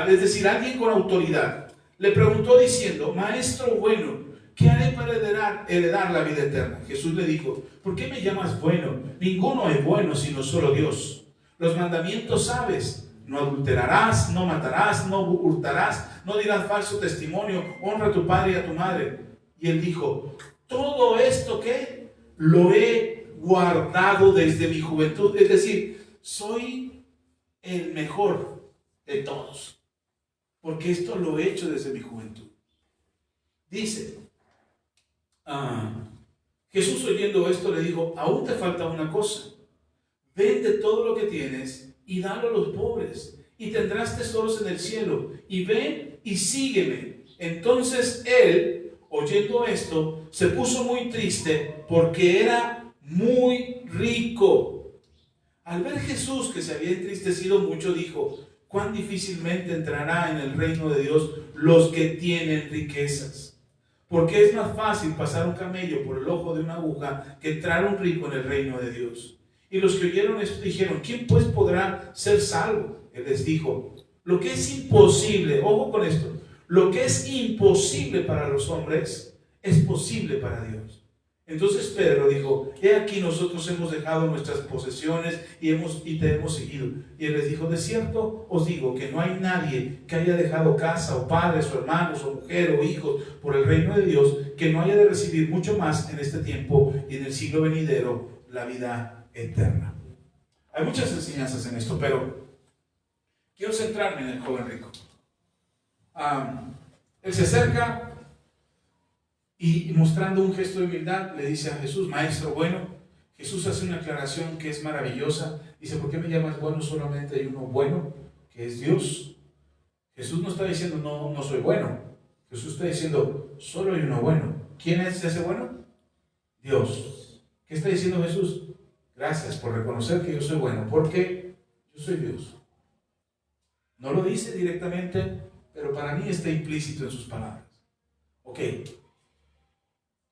es decir, alguien con autoridad, le preguntó diciendo, maestro bueno, ¿qué haré para heredar la vida eterna? Jesús le dijo, ¿por qué me llamas bueno? Ninguno es bueno sino solo Dios. Los mandamientos sabes, no adulterarás, no matarás, no hurtarás, no dirás falso testimonio, honra a tu padre y a tu madre. Y él dijo, todo esto ¿qué? Lo he guardado desde mi juventud. Es decir, soy el mejor de todos, porque esto lo he hecho desde mi juventud. Dice, Jesús oyendo esto le dijo, aún te falta una cosa. Vende todo lo que tienes y dalo a los pobres, y tendrás tesoros en el cielo. Y ven y sígueme. Entonces él, oyendo esto, se puso muy triste porque era muy rico. Al ver Jesús que se había entristecido mucho, dijo, cuán difícilmente entrará en el reino de Dios los que tienen riquezas. Porque es más fácil pasar un camello por el ojo de una aguja que entrar un rico en el reino de Dios. Y los que oyeron esto dijeron, ¿quién pues podrá ser salvo? Él les dijo, lo que es imposible, ojo con esto, lo que es imposible para los hombres es posible para Dios. Entonces Pedro dijo, he aquí nosotros hemos dejado nuestras posesiones y te hemos seguido. Y él les dijo, de cierto os digo que no hay nadie que haya dejado casa o padres o hermanos o mujer o hijos por el reino de Dios que no haya de recibir mucho más en este tiempo y en el siglo venidero la vida eterna. Hay muchas enseñanzas en esto, pero quiero centrarme en el joven rico. Él se acerca y mostrando un gesto de humildad le dice a Jesús, maestro bueno. Jesús hace una aclaración que es maravillosa. Dice, ¿por qué me llamas bueno? Solamente hay uno bueno, que es Dios. Jesús no está diciendo, no soy bueno. Jesús está diciendo, solo hay uno bueno. ¿Quién es ese bueno? Dios. ¿Qué está diciendo Jesús? Gracias por reconocer que yo soy bueno, porque yo soy Dios. No lo dice directamente, pero para mí está implícito en sus palabras. Ok.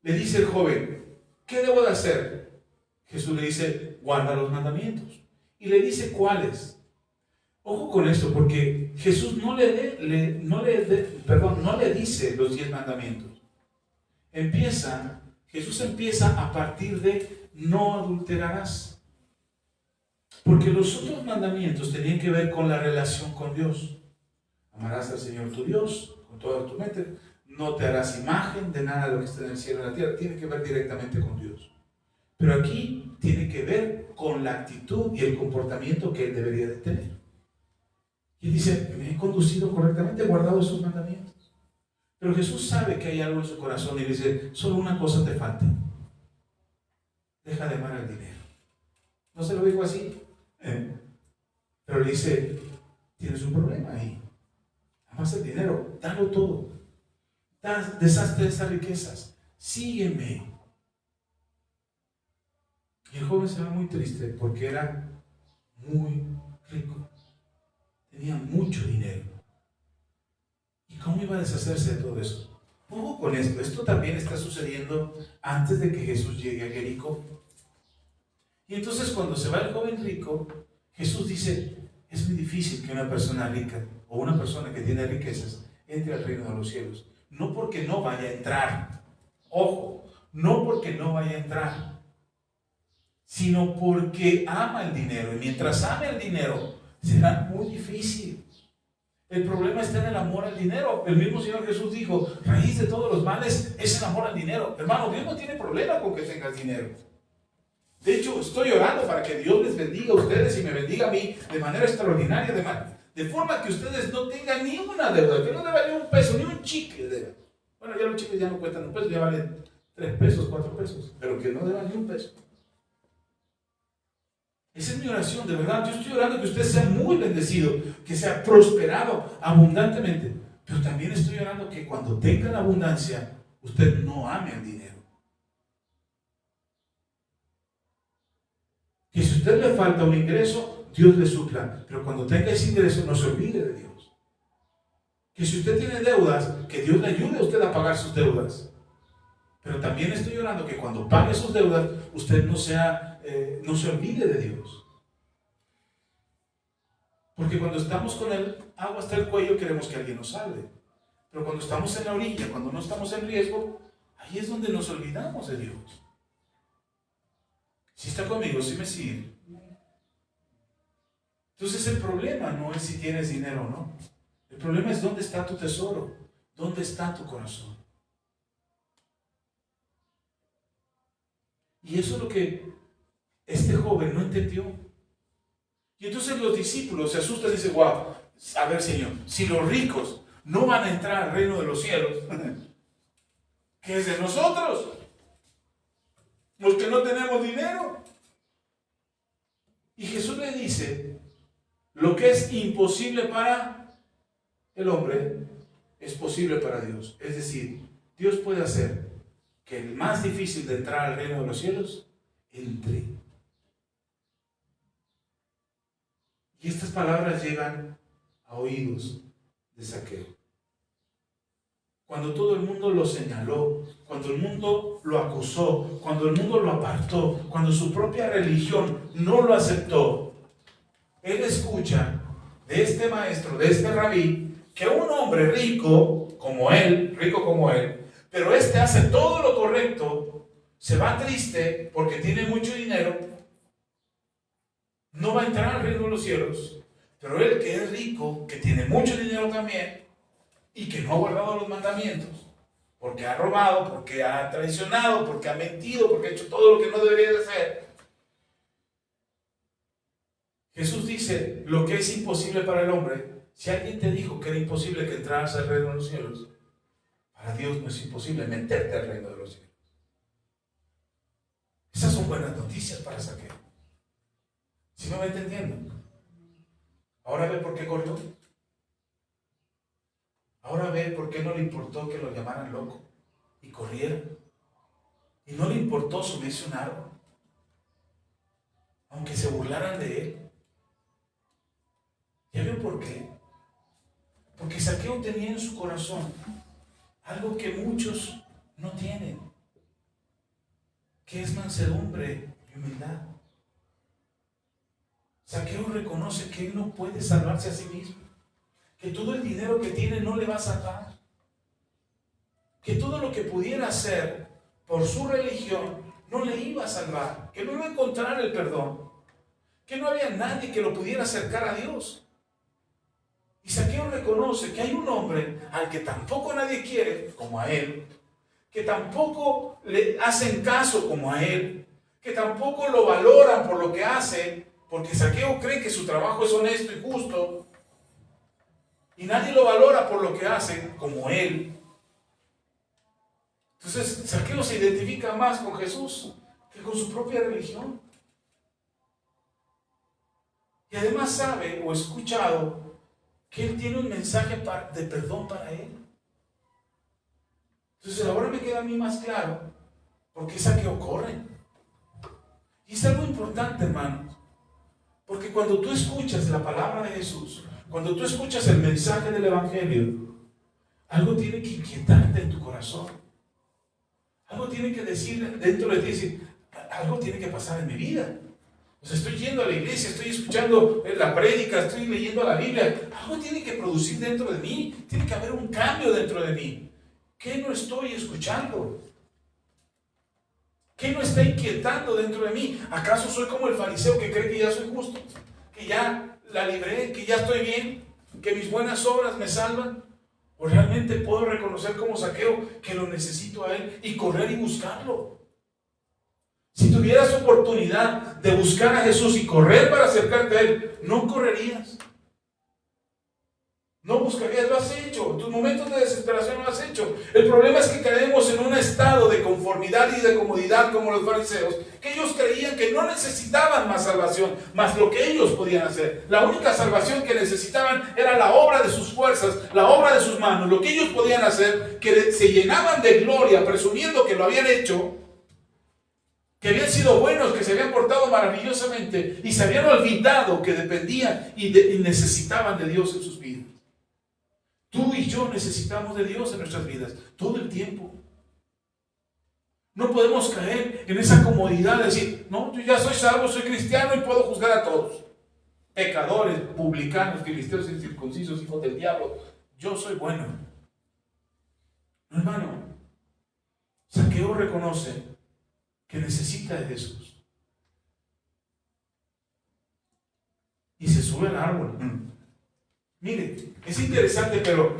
Le dice el joven, ¿qué debo de hacer? Jesús le dice, guarda los mandamientos. Y le dice cuáles. Ojo con esto, porque Jesús no le dice los 10 mandamientos. Jesús empieza a partir de no adulterarás. Porque los otros mandamientos tenían que ver con la relación con Dios. Amarás al Señor tu Dios con toda tu mente. No te harás imagen de nada de lo que está en el cielo y en la tierra. Tiene que ver directamente con Dios. Pero aquí tiene que ver con la actitud y el comportamiento que él debería de tener. Y dice, me he conducido correctamente, he guardado sus mandamientos. Pero Jesús sabe que hay algo en su corazón y dice, solo una cosa te falta. Deja de amar el dinero. No se lo dijo así. Pero le dice, tienes un problema ahí. Amas el dinero, dalo todo. Deshazte de esas riquezas. Sígueme. Y el joven se va muy triste porque era muy rico. Tenía mucho dinero. ¿Y cómo iba a deshacerse de todo eso? Ojo con esto. Esto también está sucediendo antes de que Jesús llegue a Jericó. Y entonces cuando se va el joven rico, Jesús dice, es muy difícil que una persona rica o una persona que tiene riquezas entre al reino de los cielos. No porque no vaya a entrar. Ojo, no porque no vaya a entrar, sino porque ama el dinero. Y mientras ame el dinero, será muy difícil. El problema está en el amor al dinero. El mismo Señor Jesús dijo, raíz de todos los males es el amor al dinero. Hermano, Dios no tiene problema con que tengas dinero. De hecho, estoy orando para que Dios les bendiga a ustedes y me bendiga a mí de manera extraordinaria, de forma que ustedes no tengan ni una deuda, que no deban ni un peso, ni un chicle deban. Bueno, ya los chicles ya no cuestan un peso, ya valen 3 pesos, 4 pesos, pero que no deban ni un peso. Esa es mi oración, de verdad. Yo estoy orando que usted sea muy bendecido, que sea prosperado abundantemente. Pero también estoy orando que cuando tenga la abundancia, usted no ame el dinero. Que si a usted le falta un ingreso, Dios le supla. Pero cuando tenga ese ingreso, no se olvide de Dios. Que si usted tiene deudas, que Dios le ayude a usted a pagar sus deudas. Pero también estoy orando que cuando pague sus deudas, usted no se olvide de Dios. Porque cuando estamos con el agua hasta el cuello, queremos que alguien nos salve. Pero cuando estamos en la orilla, cuando no estamos en riesgo, ahí es donde nos olvidamos de Dios. Si está conmigo, si me sigue. Entonces el problema no es si tienes dinero o no. El problema es dónde está tu tesoro, dónde está tu corazón. Y eso es lo que este joven no entendió. Y entonces los discípulos se asustan y dicen, wow, a ver Señor, si los ricos no van a entrar al reino de los cielos, ¿qué es de nosotros? Los que no tenemos dinero. Y Jesús le dice, lo que es imposible para el hombre es posible para Dios. Es decir, Dios puede hacer que el más difícil de entrar al reino de los cielos entre. Y estas palabras llegan a oídos de Zaqueo. Cuando todo el mundo lo señaló, cuando el mundo lo acusó, cuando el mundo lo apartó, cuando su propia religión no lo aceptó, él escucha de este maestro, de este rabí, que un hombre rico como él, pero este hace todo lo correcto, se va triste porque tiene mucho dinero, no va a entrar al reino de los cielos. Pero él que es rico, que tiene mucho dinero también, y que no ha guardado los mandamientos, porque ha robado, porque ha traicionado, porque ha mentido, porque ha hecho todo lo que no debería de hacer. Jesús dice, lo que es imposible para el hombre, si alguien te dijo que era imposible que entraras al reino de los cielos, para Dios no es imposible meterte al reino de los cielos. Esas son buenas noticias para Zaqueo. ¿Sí me va entendiendo? Ahora ve por qué corrió. Ahora ve por qué no le importó que lo llamaran loco y corriera. Y no le importó subirse a un árbol, aunque se burlaran de él. ¿Ya ven por qué? Porque Zaqueo tenía en su corazón algo que muchos no tienen, que es mansedumbre y humildad. Zaqueo reconoce que él no puede salvarse a sí mismo, que todo el dinero que tiene no le va a salvar, que todo lo que pudiera hacer por su religión no le iba a salvar, que no iba a encontrar el perdón, que no había nadie que lo pudiera acercar a Dios. Y Zaqueo reconoce que hay un hombre al que tampoco nadie quiere, como a él, que tampoco le hacen caso como a él, que tampoco lo valoran por lo que hace, porque Zaqueo cree que su trabajo es honesto y justo, y nadie lo valora por lo que hace como él. Entonces Zaqueo se identifica más con Jesús que con su propia religión. Y además sabe o ha escuchado que él tiene un mensaje de perdón para él. Entonces ahora me queda a mí más claro por qué Zaqueo corre. Y es algo importante, hermanos, porque cuando tú escuchas la palabra de Jesús, cuando tú escuchas el mensaje del Evangelio, algo tiene que inquietarte en tu corazón. Algo tiene que decir dentro de ti, decir, algo tiene que pasar en mi vida. O sea, estoy yendo a la iglesia, estoy escuchando la prédica, estoy leyendo la Biblia. Algo tiene que producir dentro de mí. Tiene que haber un cambio dentro de mí. ¿Qué no estoy escuchando? ¿Qué no está inquietando dentro de mí? ¿Acaso soy como el fariseo que cree que ya soy justo? ¿Que ya la libré? ¿Que ya estoy bien? ¿Que mis buenas obras me salvan? ¿O realmente puedo reconocer como Zaqueo que lo necesito a él y correr y buscarlo? Si tuvieras oportunidad de buscar a Jesús y correr para acercarte a él, ¿no correrías? No buscarías, lo has hecho. En tus momentos de desesperación lo has hecho. El problema es que caemos en un estado de conformidad y de comodidad como los fariseos, que ellos creían que no necesitaban más salvación, más lo que ellos podían hacer. La única salvación que necesitaban era la obra de sus fuerzas, la obra de sus manos, lo que ellos podían hacer, que se llenaban de gloria presumiendo que lo habían hecho, que habían sido buenos, que se habían portado maravillosamente y se habían olvidado que dependían y necesitaban de Dios en sus vidas. Tú y yo necesitamos de Dios en nuestras vidas todo el tiempo. No podemos caer en esa comodidad de decir, no, yo ya soy salvo, soy cristiano y puedo juzgar a todos. Pecadores, publicanos, filisteos, incircuncisos, hijos del diablo. Yo soy bueno. No, hermano. Zaqueo reconoce que necesita de Jesús. Y se sube al árbol. Mire, es interesante, pero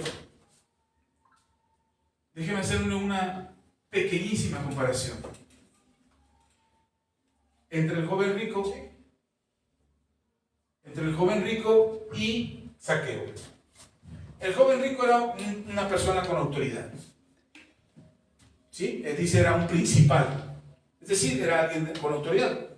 déjeme hacerle una pequeñísima comparación entre el joven rico y Zaqueo. El joven rico era una persona con autoridad. ¿Sí? Él dice era un principal. Es decir, era alguien con autoridad.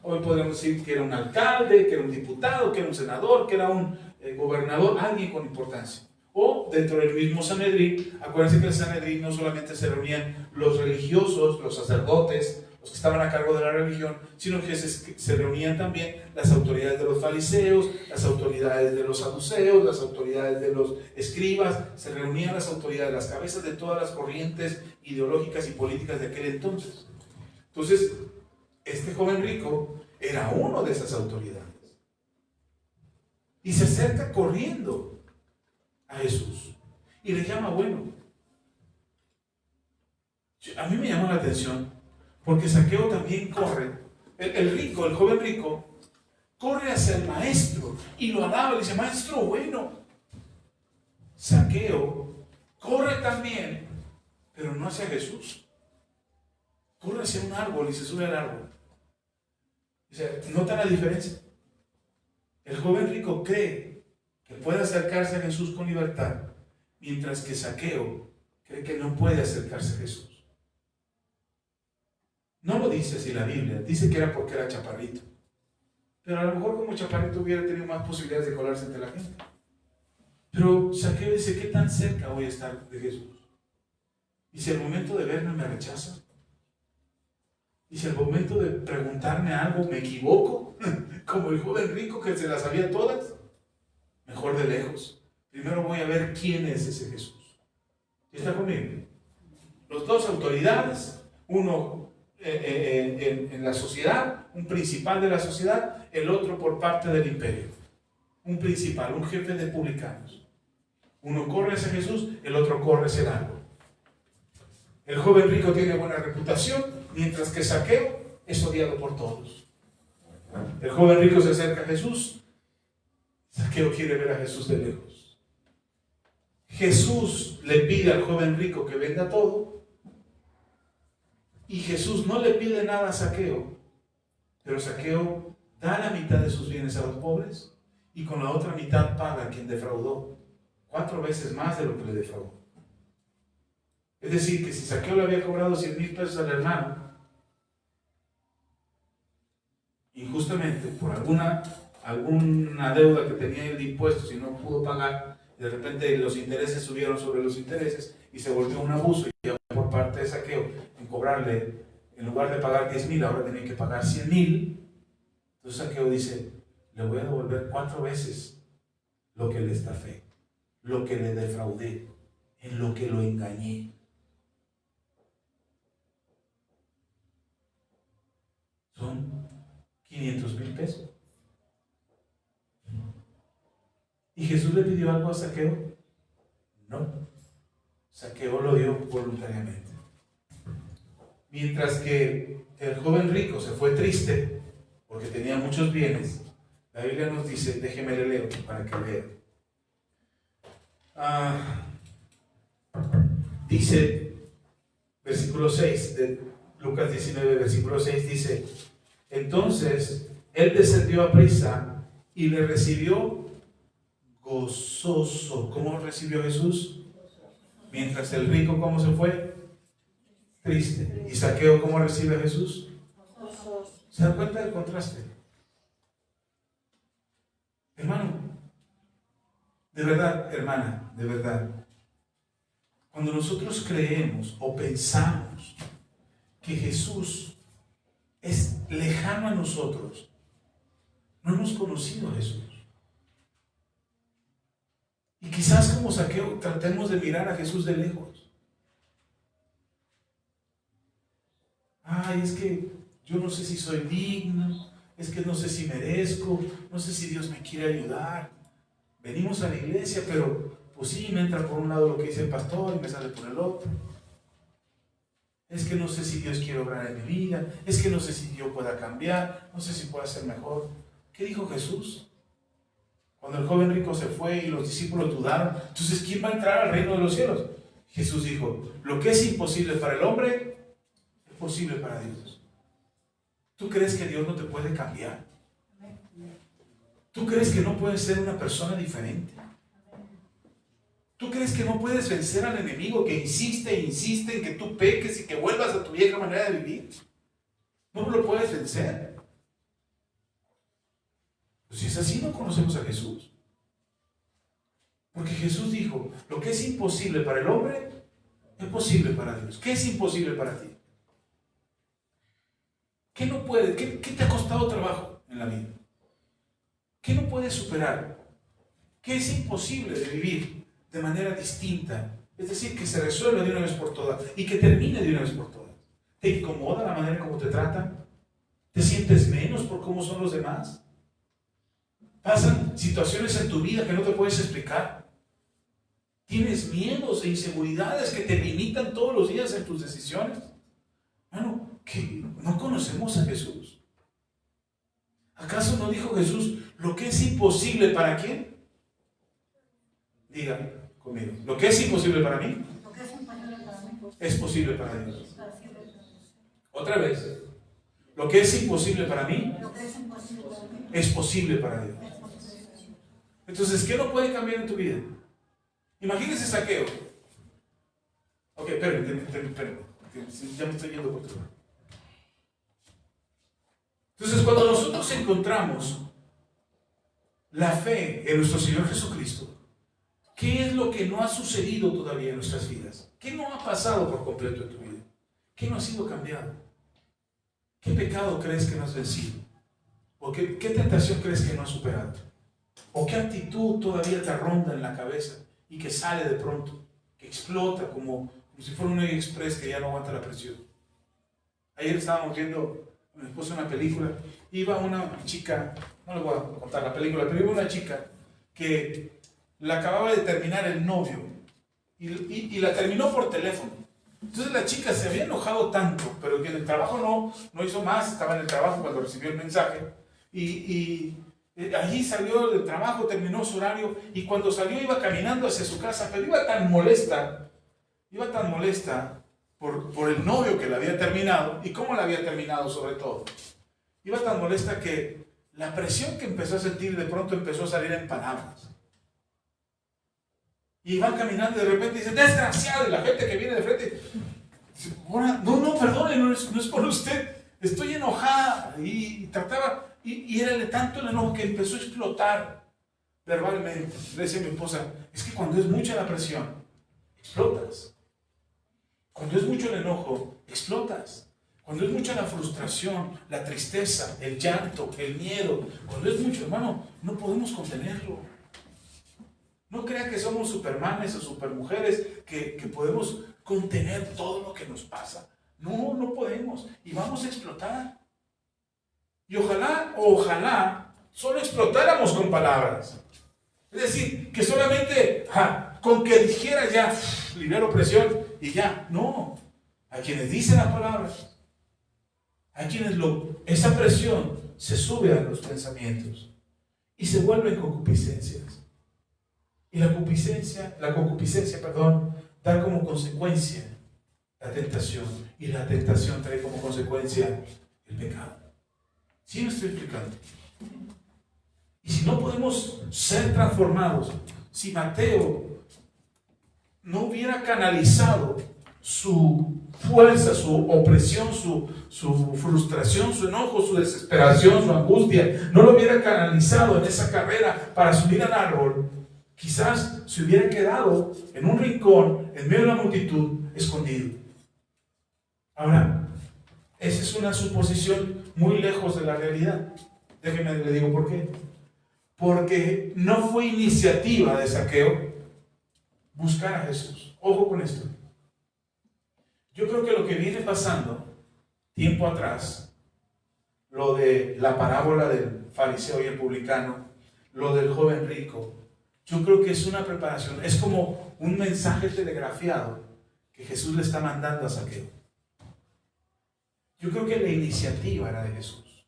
Hoy podemos decir que era un alcalde, que era un diputado, que era un senador, que era un gobernador, alguien con importancia. O dentro del mismo Sanedrín, acuérdense que en el Sanedrín no solamente se reunían los religiosos, los sacerdotes, los que estaban a cargo de la religión, sino que se reunían también las autoridades de los fariseos, las autoridades de los saduceos, las autoridades de los escribas, se reunían las autoridades, las cabezas de todas las corrientes ideológicas y políticas de aquel entonces. Entonces, este joven rico era uno de esas autoridades. Y se acerca corriendo a Jesús y le llama bueno. A mí me llamó la atención porque Zaqueo también corre. El rico, el joven rico, corre hacia el maestro y lo alaba y le dice: maestro bueno. Zaqueo corre también, pero no hacia Jesús. Corre hacia un árbol y se sube al árbol. O sea, ¿nota la diferencia? El joven rico cree que puede acercarse a Jesús con libertad, mientras que Zaqueo cree que no puede acercarse a Jesús. No lo dice así la Biblia, dice que era porque era chaparrito. Pero a lo mejor como chaparrito hubiera tenido más posibilidades de colarse entre la gente. Pero Zaqueo dice: ¿qué tan cerca voy a estar de Jesús? Y si al momento de verme me rechaza, y si al momento de preguntarme algo me equivoco, como el joven rico que se las sabía todas, mejor de lejos. Primero voy a ver quién es ese Jesús. ¿Está conmigo? Los dos autoridades, uno en la sociedad, un principal de la sociedad, el otro por parte del imperio. Un principal, un jefe de publicanos. Uno corre hacia Jesús, el otro corre hacia el árbol. El joven rico tiene buena reputación, mientras que Zaqueo es odiado por todos. El joven rico se acerca a Jesús, Zaqueo quiere ver a Jesús de lejos. Jesús le pide al joven rico que venda todo, y Jesús no le pide nada a Zaqueo, pero Zaqueo da la mitad de sus bienes a los pobres y con la otra mitad paga a quien defraudó, 4 veces más de lo que le defraudó. Es decir, que si Zaqueo le había cobrado 100,000 pesos al hermano, injustamente por alguna deuda que tenía él de impuestos y no pudo pagar, de repente los intereses subieron sobre los intereses y se volvió un abuso, y por parte de Zaqueo, en cobrarle, en lugar de pagar 10,000, ahora tenía que pagar 100,000. Entonces Zaqueo dice: le voy a devolver 4 veces lo que le estafé, lo que le defraudé, en lo que lo engañé. Son 500,000 pesos. ¿Y Jesús le pidió algo a Zaqueo? No. Zaqueo lo dio voluntariamente. Mientras que el joven rico se fue triste porque tenía muchos bienes, la Biblia nos dice, déjeme le leo para que vean. Dice, versículo 6 de Lucas 19, versículo 6 dice: entonces él descendió a prisa y le recibió gozoso. ¿Cómo recibió Jesús? Mientras el rico, ¿cómo se fue? Triste. ¿Y Zaqueo cómo recibe a Jesús? ¿Se dan cuenta del contraste? Hermano, de verdad, hermana, de verdad, cuando nosotros creemos o pensamos que Jesús es lejano a nosotros, no hemos conocido a Jesús. Y quizás como Zaqueo tratemos de mirar a Jesús de lejos. Ay, es que yo no sé si soy digno, es que no sé si merezco, no sé si Dios me quiere ayudar. Venimos a la iglesia, pero pues sí, me entra por un lado lo que dice el pastor y me sale por el otro. Es que no sé si Dios quiere obrar en mi vida, es que no sé si yo pueda cambiar, no sé si pueda ser mejor. ¿Qué dijo Jesús? Cuando el joven rico se fue y los discípulos dudaron, entonces ¿quién va a entrar al reino de los cielos? Jesús dijo: lo que es imposible para el hombre es posible para Dios. ¿Tú crees que Dios no te puede cambiar? ¿Tú crees que no puedes ser una persona diferente? ¿Tú crees que no puedes vencer al enemigo que insiste e insiste en que tú peques y que vuelvas a tu vieja manera de vivir? ¿No lo puedes vencer? Pues si es así, no conocemos a Jesús. Porque Jesús dijo: lo que es imposible para el hombre es posible para Dios. ¿Qué es imposible para ti? ¿Qué no puedes? ¿Qué te ha costado trabajo en la vida? ¿Qué no puedes superar? ¿Qué es imposible de vivir de manera distinta? Es decir, que se resuelva de una vez por todas y que termine de una vez por todas. ¿Te incomoda la manera como te tratan? ¿Te sientes menos por cómo son los demás? ¿Pasan situaciones en tu vida que no te puedes explicar? ¿Tienes miedos e inseguridades que te limitan todos los días en tus decisiones? Bueno, ¿que no conocemos a Jesús? ¿Acaso no dijo Jesús lo que es imposible para quién? Diga conmigo, lo que es imposible para mí es posible para Dios. Otra vez, lo que es imposible para mí es posible para Dios. Entonces, ¿qué no puede cambiar en tu vida? Imagínese Zaqueo. Ok, espérenme, ya me estoy yendo por otro lado. Entonces, cuando nosotros encontramos la fe en nuestro Señor Jesucristo, ¿qué es lo que no ha sucedido todavía en nuestras vidas? ¿Qué no ha pasado por completo en tu vida? ¿Qué no ha sido cambiado? ¿Qué pecado crees que no has vencido? ¿O qué tentación crees que no has superado? ¿O qué actitud todavía te ronda en la cabeza y que sale de pronto, que explota como si fuera un express que ya no aguanta la presión? Ayer estábamos viendo, mi esposa, una película. Iba una chica, no le voy a contar la película, pero iba una chica que la acababa de terminar el novio y la terminó por teléfono. Entonces la chica se había enojado tanto, pero que en el trabajo no hizo más, estaba en el trabajo cuando recibió el mensaje y allí salió del trabajo, terminó su horario y cuando salió iba caminando hacia su casa, pero iba tan molesta por el novio que la había terminado y cómo la había terminado sobre todo. Iba tan molesta que la presión que empezó a sentir de pronto empezó a salir en palabras. Y va caminando y de repente dice, desgraciado, y la gente que viene de frente, no, perdone, no es por usted, estoy enojada. Y trataba, y era tanto el enojo que empezó a explotar verbalmente. Le decía a mi esposa, es que cuando es mucha la presión, explotas. Cuando es mucho el enojo, explotas. Cuando es mucha la frustración, la tristeza, el llanto, el miedo, cuando es mucho, hermano, no podemos contenerlo. No crean que somos supermanes o supermujeres que podemos contener todo lo que nos pasa. No podemos. Y vamos a explotar. Y ojalá, solo explotáramos con palabras. Es decir, que solamente con que dijera ya, libero presión y ya. No. A quienes dicen las palabras, a quienes esa presión se sube a los pensamientos y se vuelven concupiscencias. Y la concupiscencia, da como consecuencia la tentación. Y la tentación trae como consecuencia el pecado. ¿Sí me estoy explicando? Y si no podemos ser transformados, si Mateo no hubiera canalizado su fuerza, su opresión, su frustración, su enojo, su desesperación, su angustia, no lo hubiera canalizado en esa carrera para subir al árbol, quizás se hubiera quedado en un rincón, en medio de la multitud, escondido. Ahora, esa es una suposición muy lejos de la realidad. Déjeme le digo por qué. Porque no fue iniciativa de Zaqueo buscar a Jesús. Ojo con esto. Yo creo que lo que viene pasando tiempo atrás, lo de la parábola del fariseo y el publicano, lo del joven rico, yo creo que es una preparación, es como un mensaje telegrafiado que Jesús le está mandando a Zaqueo. Yo creo que la iniciativa era de Jesús.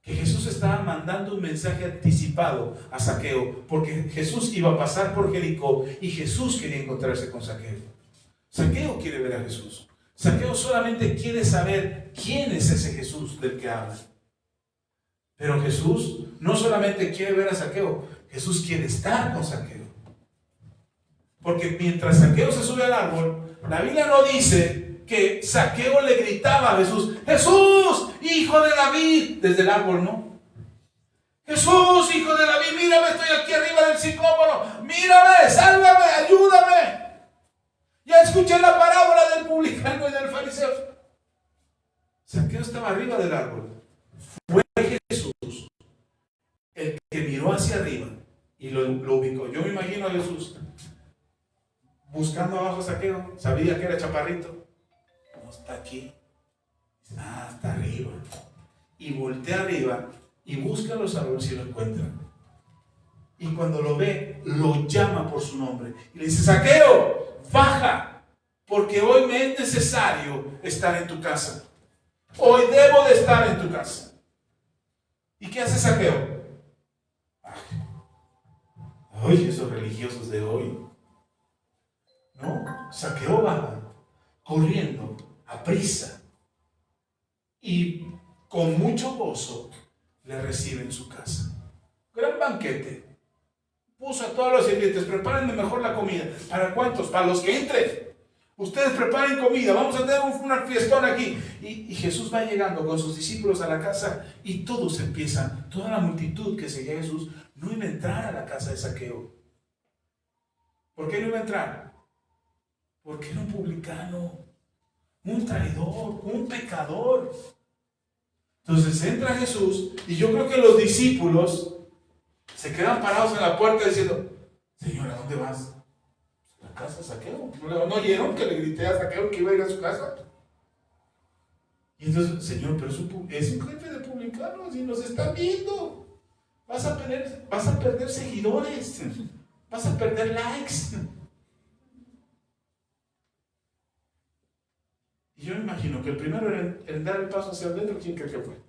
Que Jesús estaba mandando un mensaje anticipado a Zaqueo, porque Jesús iba a pasar por Jericó y Jesús quería encontrarse con Zaqueo. Zaqueo quiere ver a Jesús. Zaqueo solamente quiere saber quién es ese Jesús del que habla. Pero Jesús no solamente quiere ver a Zaqueo, Jesús quiere estar con Zaqueo. Porque mientras Zaqueo se sube al árbol, la Biblia no dice que Zaqueo le gritaba a Jesús, Jesús, hijo de David, desde el árbol, ¿no? Jesús, hijo de David, mírame, estoy aquí arriba del sicómoro, mírame, sálvame, ayúdame. Ya escuché la parábola del publicano y del fariseo. Saqueo estaba arriba del árbol. Fue Jesús el que miró hacia arriba y lo ubicó. Yo me imagino a Jesús buscando abajo a Saqueo. Sabía que era chaparrito. No está aquí. Está arriba. Y voltea arriba y busca los árboles y lo encuentra. Y cuando lo ve, lo llama por su nombre. Y le dice: Saqueo, baja, porque hoy me es necesario estar en tu casa. Hoy debo de estar en tu casa. ¿Y qué hace Saqueo? Oye, esos religiosos de hoy. No, Saqueo baja, corriendo, a prisa. Y con mucho gozo le recibe en su casa. Gran banquete. Puso a todos los sirvientes: prepárenme mejor la comida. ¿Para cuántos? Para los que entren. Ustedes preparen comida, vamos a tener una fiestón aquí. Y Jesús va llegando con sus discípulos a la casa y todos empiezan, toda la multitud que seguía a Jesús, no iba a entrar a la casa de Saqueo. ¿Por qué no iba a entrar? Porque era un publicano, un traidor, un pecador. Entonces entra Jesús y yo creo que los discípulos se quedan parados en la puerta diciendo: Señor, ¿a dónde vas? A la casa de Saqueo. ¿No oyeron que le grité a Saqueo que iba a ir a su casa? Y entonces: Señor, pero es un jefe de publicanos y nos están viendo. Vas a perder seguidores. Vas a perder likes. Y yo me imagino que el primero en dar el paso hacia adentro, ¿quién cree que fue?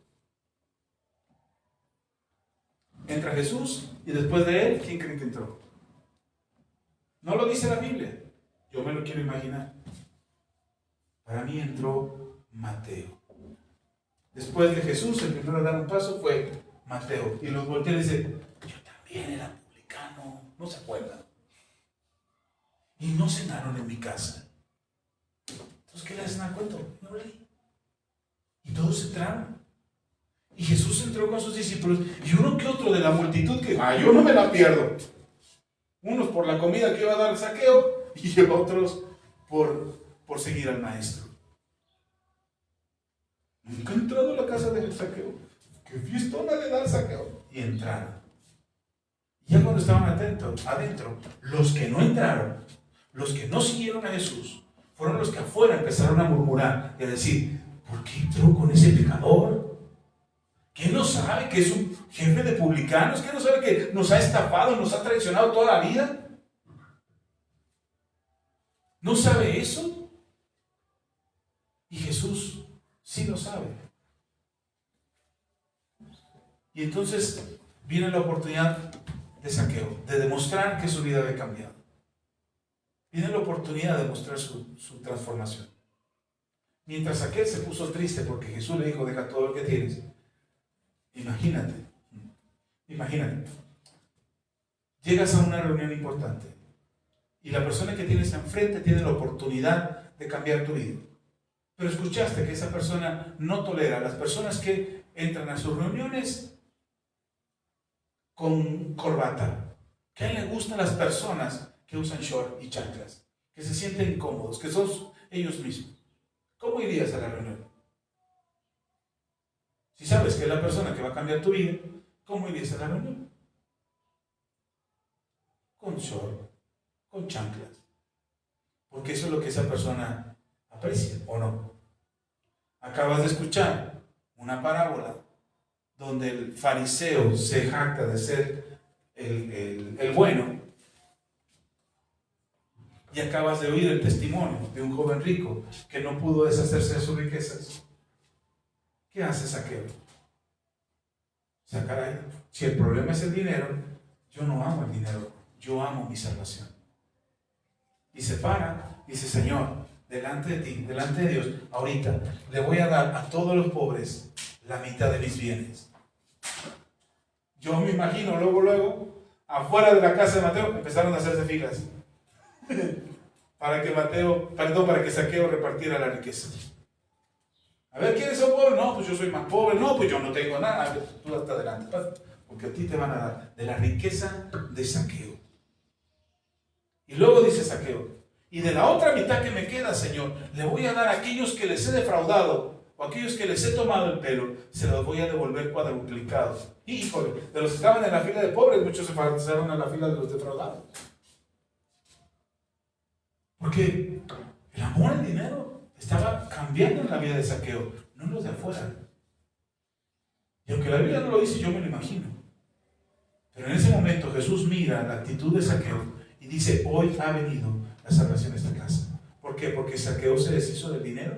Entra Jesús y después de él, ¿quién cree que entró? No lo dice la Biblia, yo me lo quiero imaginar. Para mí entró Mateo. Después de Jesús, el primero en dar un paso fue Mateo. Y los voltea y dice: yo también era publicano, ¿no se acuerdan? Y no cenaron en mi casa. Entonces, ¿qué le hacen al cuento? No leí. Y todos entraron. Y Jesús entró con sus discípulos, y uno que otro de la multitud que: yo no me la pierdo. Unos por la comida que iba a dar el Saqueo, y otros por seguir al maestro. Nunca he entrado a la casa del Saqueo. ¿Qué fiestona le da al Saqueo? Y entraron. Y ya cuando estaban adentro, los que no entraron, los que no siguieron a Jesús, fueron los que afuera empezaron a murmurar y a decir: ¿por qué entró con ese pecador? ¿Qué no sabe que es un jefe de publicanos? ¿Qué no sabe que nos ha estafado, nos ha traicionado toda la vida? ¿No sabe eso? Y Jesús sí lo sabe. Y entonces viene la oportunidad de Saqueo, de demostrar que su vida había cambiado. Viene la oportunidad de mostrar su transformación. Mientras Saqueo se puso triste porque Jesús le dijo: deja todo lo que tienes. Imagínate. Llegas a una reunión importante y la persona que tienes enfrente tiene la oportunidad de cambiar tu vida. Pero escuchaste que esa persona no tolera a las personas que entran a sus reuniones con corbata. Que a él le gustan las personas que usan short y chanclas, que se sienten cómodos, que son ellos mismos. ¿Cómo irías a la reunión? Si sabes que es la persona que va a cambiar tu vida, ¿cómo irías a la reunión? Con short, con chanclas. Porque eso es lo que esa persona aprecia, ¿o no? Acabas de escuchar una parábola donde el fariseo se jacta de ser el bueno. Y acabas de oír el testimonio de un joven rico que no pudo deshacerse de sus riquezas. ¿Qué hace Saqueo? O sea, caray, si el problema es el dinero, yo no amo el dinero, yo amo mi salvación. Y se para y dice: Señor, delante de ti, delante de Dios, ahorita le voy a dar a todos los pobres la mitad de mis bienes. Yo me imagino luego, afuera de la casa de Mateo, empezaron a hacerse filas para que Saqueo repartiera la riqueza. A ver, ¿quiénes son pobres? No, pues yo soy más pobre. No, pues yo no tengo nada. A ver, tú hasta adelante, porque a ti te van a dar de la riqueza de Saqueo. Y luego dice Saqueo: y de la otra mitad que me queda, Señor, le voy a dar a aquellos que les he defraudado o aquellos que les he tomado el pelo, se los voy a devolver cuadruplicados. Híjole, de los que estaban en la fila de pobres, muchos se pasaron a la fila de los defraudados. Porque el amor al dinero estaba cambiando en la vida de Zaqueo, no en los de afuera. Y aunque la Biblia no lo dice, yo me lo imagino. Pero en ese momento Jesús mira la actitud de Zaqueo y dice, hoy ha venido la salvación a esta casa. ¿Por qué? ¿Porque Zaqueo se deshizo del dinero?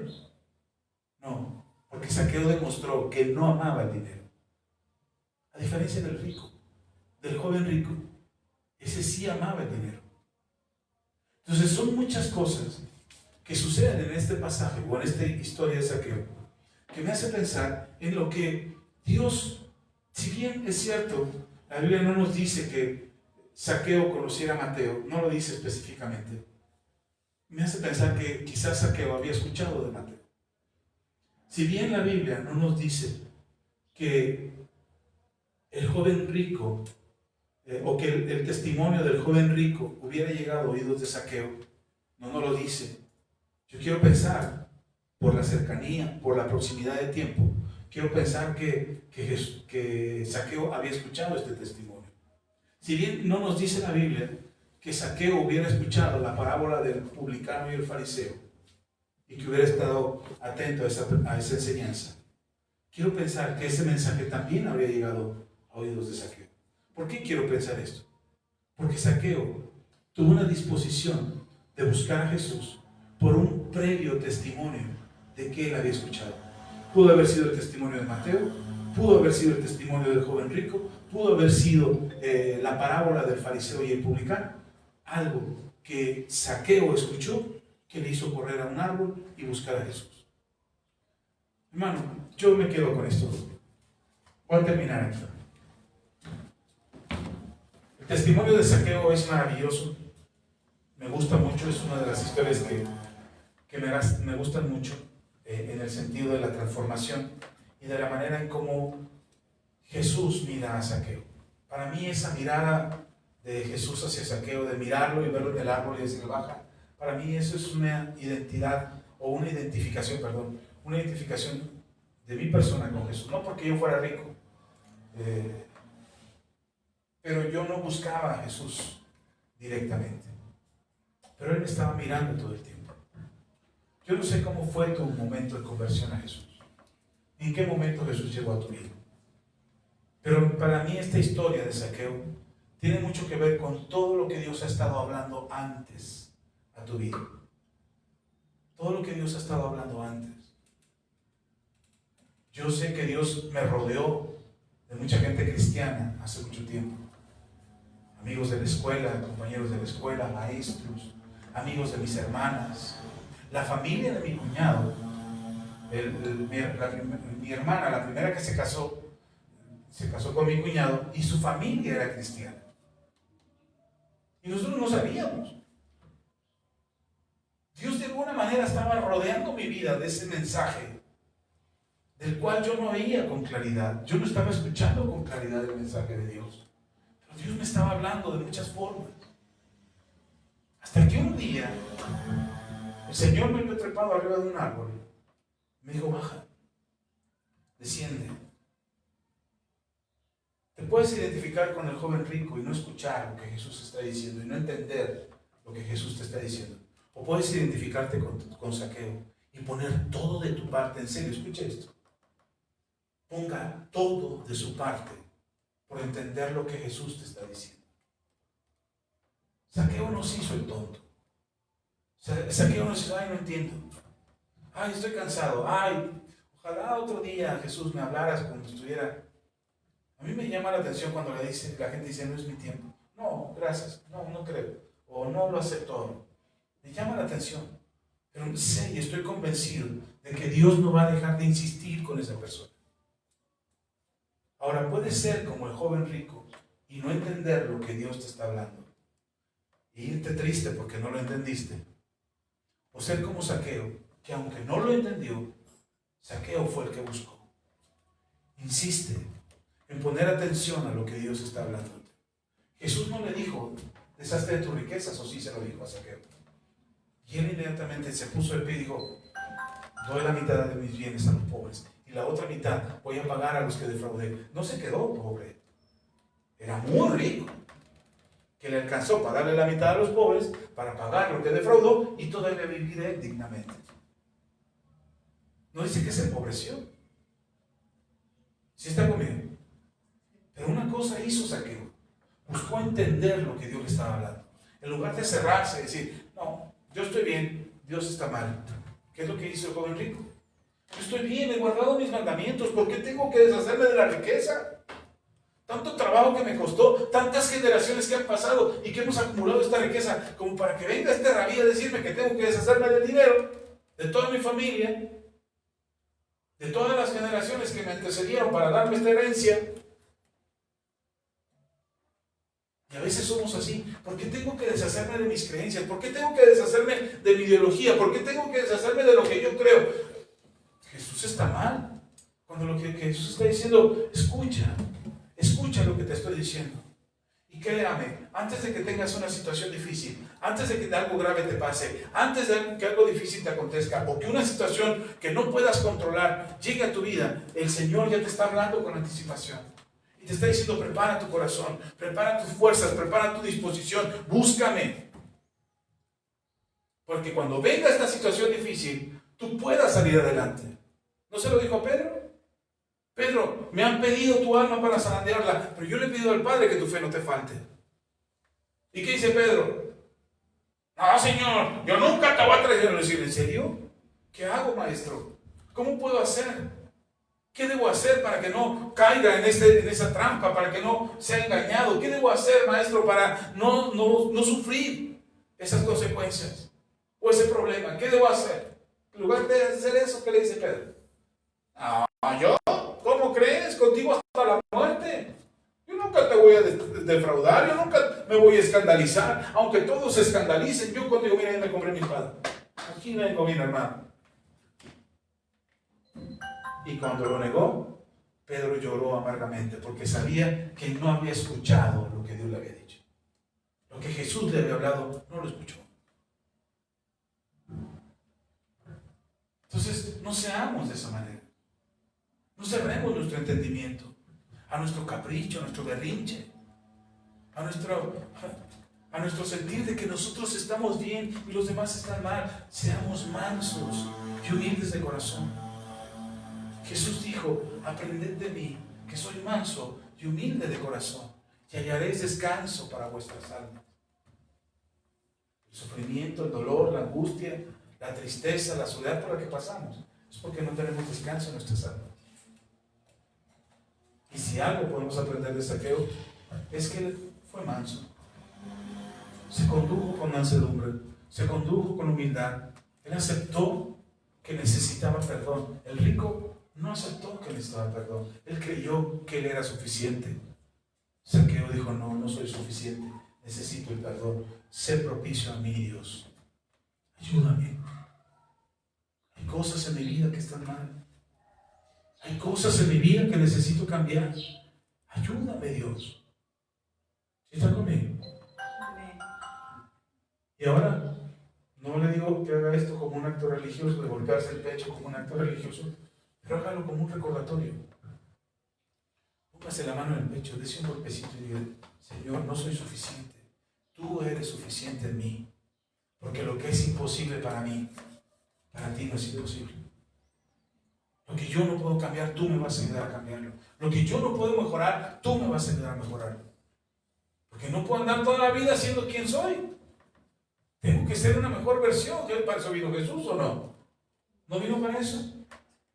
No, porque Zaqueo demostró que no amaba el dinero. A diferencia del rico, del joven rico, ese sí amaba el dinero. Entonces son muchas cosas que suceden en este pasaje o en esta historia de Zaqueo que me hace pensar en lo que Dios, si bien es cierto, la Biblia no nos dice que Zaqueo conociera a Mateo, no lo dice específicamente. Me hace pensar que quizás Zaqueo había escuchado de Mateo. Si bien la Biblia no nos dice que el joven rico, o que el testimonio del joven rico hubiera llegado a oídos de Zaqueo, no nos lo dice. Yo quiero pensar, por la cercanía, por la proximidad de tiempo, quiero pensar que Zaqueo había escuchado este testimonio. Si bien no nos dice la Biblia que Zaqueo hubiera escuchado la parábola del publicano y el fariseo y que hubiera estado atento a esa enseñanza, quiero pensar que ese mensaje también habría llegado a oídos de Zaqueo. ¿Por qué quiero pensar esto? Porque Zaqueo tuvo una disposición de buscar a Jesús por un previo testimonio de que él había escuchado. Pudo haber sido el testimonio de Mateo, pudo haber sido el testimonio del joven rico, pudo haber sido la parábola del fariseo y el publicano. Algo que Zaqueo escuchó que le hizo correr a un árbol y buscar a Jesús. Hermano, yo me quedo con esto. Voy a terminar aquí. El testimonio de Zaqueo es maravilloso. Me gusta mucho, es una de las historias que me gustan mucho en el sentido de la transformación y de la manera en cómo Jesús mira a Zaqueo. Para mí esa mirada de Jesús hacia Zaqueo, de mirarlo y verlo en el árbol y decirle baja, para mí eso es una identidad o una identificación de mi persona con Jesús. No porque yo fuera rico, pero yo no buscaba a Jesús directamente, pero Él me estaba mirando todo el tiempo. Yo no sé cómo fue tu momento de conversión a Jesús, ni en qué momento Jesús llegó a tu vida, pero para mí esta historia de Zaqueo tiene mucho que ver con todo lo que Dios ha estado hablando antes a tu vida. Todo lo que Dios ha estado hablando antes. Yo sé que Dios me rodeó de mucha gente cristiana hace mucho tiempo. Amigos de la escuela, compañeros de la escuela, maestros, amigos de mis hermanas, la familia de mi cuñado. Mi hermana, la primera que se casó con mi cuñado y su familia era cristiana. Y nosotros no sabíamos. Dios de alguna manera estaba rodeando mi vida de ese mensaje, del cual yo no veía con claridad. Yo no estaba escuchando con claridad el mensaje de Dios. Pero Dios me estaba hablando de muchas formas. Hasta que un día, el Señor me vio trepado arriba de un árbol. Me dijo, baja, desciende. Te puedes identificar con el joven rico y no escuchar lo que Jesús está diciendo y no entender lo que Jesús te está diciendo. O puedes identificarte con Zaqueo y poner todo de tu parte. En serio, escucha esto. Ponga todo de su parte por entender lo que Jesús te está diciendo. Zaqueo no se hizo el tonto. Zaqueo no se hizo, ay, no entiendo. Ay, estoy cansado. Ay, ojalá otro día Jesús me hablaras cuando estuviera. A mí me llama la atención cuando la gente dice, no es mi tiempo. No, gracias. No creo. O no lo acepto. Me llama la atención. Pero sé y estoy convencido de que Dios no va a dejar de insistir con esa persona. Ahora, puede ser como el joven rico y no entender lo que Dios te está hablando. Y irte triste porque no lo entendiste. O ser como Zaqueo, que aunque no lo entendió, Zaqueo fue el que buscó. Insiste en poner atención a lo que Dios está hablando. Jesús no le dijo, deshazte de tus riquezas, o sí se lo dijo a Zaqueo. Y él inmediatamente se puso de pie y dijo, doy la mitad de mis bienes a los pobres y la otra mitad voy a pagar a los que defraudé. No se quedó pobre, era muy rico, que le alcanzó para darle la mitad a los pobres, para pagar lo que defraudó y todavía vivir él dignamente. No dice que se empobreció. ¿Sí está conmigo? Pero una cosa hizo Zaqueo, buscó entender lo que Dios le estaba hablando. En lugar de cerrarse y decir, no, yo estoy bien, Dios está mal. ¿Qué es lo que hizo el joven rico? Yo estoy bien, he guardado mis mandamientos, ¿por qué tengo que deshacerme de la riqueza? Tanto trabajo que me costó, tantas generaciones que han pasado y que hemos acumulado esta riqueza, como para que venga este rabí a decirme que tengo que deshacerme del dinero, de toda mi familia, de todas las generaciones que me antecedieron para darme esta herencia. Y a veces somos así. ¿Por qué tengo que deshacerme de mis creencias? ¿Por qué tengo que deshacerme de mi ideología? ¿Por qué tengo que deshacerme de lo que yo creo? Jesús está mal. Cuando lo que Jesús está diciendo, escucha lo que te estoy diciendo. Y créame, antes de que tengas una situación difícil, antes de que algo grave te pase, antes de que algo difícil te acontezca, o que una situación que no puedas controlar llegue a tu vida, el Señor ya te está hablando con anticipación. Y te está diciendo, prepara tu corazón, prepara tus fuerzas, prepara tu disposición, búscame. Porque cuando venga esta situación difícil, tú puedas salir adelante. ¿No se lo dijo a Pedro? Pedro, me han pedido tu alma para zarandearla, pero yo le he pedido al Padre que tu fe no te falte. ¿Y qué dice Pedro? No, Señor, yo nunca te voy a traicionar. ¿En serio? ¿Qué hago, maestro? ¿Cómo puedo hacer? ¿Qué debo hacer para que no caiga en esa trampa, para que no sea engañado? ¿Qué debo hacer, maestro, para no sufrir esas consecuencias o ese problema? ¿Qué debo hacer? En lugar de hacer eso, ¿qué le dice Pedro? No, yo, ¿cómo crees? Contigo hasta la muerte. Yo nunca te voy a defraudar, yo nunca me voy a escandalizar. Aunque todos se escandalicen, yo contigo, mira, ya me compré mi espada. Aquí vengo, mi hermano. Y cuando lo negó, Pedro lloró amargamente porque sabía que no había escuchado lo que Dios le había dicho. Lo que Jesús le había hablado, no lo escuchó. Entonces, no seamos de esa manera. No cerremos nuestro entendimiento a nuestro capricho, a nuestro berrinche, a nuestro sentir de que nosotros estamos bien y los demás están mal. Seamos mansos y humildes de corazón. Jesús dijo, aprended de mí, que soy manso y humilde de corazón, y hallaréis descanso para vuestras almas. El sufrimiento, el dolor, la angustia, la tristeza, la soledad por la que pasamos, es porque no tenemos descanso en nuestras almas. Y si algo podemos aprender de Zaqueo, es que él fue manso. Se condujo con mansedumbre, se condujo con humildad. Él aceptó que necesitaba perdón. El rico no aceptó que necesitaba perdón. Él creyó que él era suficiente. Zaqueo dijo, no soy suficiente. Necesito el perdón. Sé propicio a mí, Dios. Ayúdame. Hay cosas en mi vida que están mal. Hay cosas en mi vida que necesito cambiar. Ayúdame, Dios. ¿Sí está conmigo? Y ahora, no le digo que haga esto como un acto religioso, de golpearse el pecho como un acto religioso, pero hágalo como un recordatorio. Póngase la mano en el pecho, dése un golpecito y diga, Señor, no soy suficiente. Tú eres suficiente en mí. Porque lo que es imposible para mí, para ti no es imposible. Lo que yo no puedo cambiar, tú me vas a ayudar a cambiarlo. Lo que yo no puedo mejorar, tú me vas a ayudar a mejorarlo. Porque no puedo andar toda la vida siendo quien soy. Tengo que ser una mejor versión. ¿Para eso vino Jesús o no? ¿No vino para eso?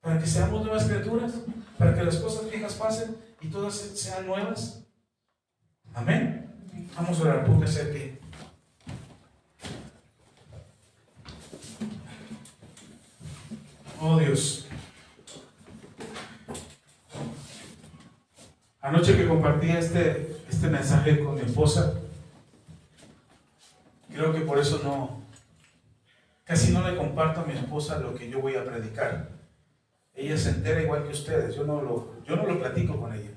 Para que seamos nuevas criaturas, para que las cosas viejas pasen y todas sean nuevas. Amén. Vamos a orar, póngase de pie. Oh Dios. Anoche que compartí este mensaje con mi esposa, creo que por eso casi no le comparto a mi esposa lo que yo voy a predicar. Ella se entera igual que ustedes, yo no lo platico con ella.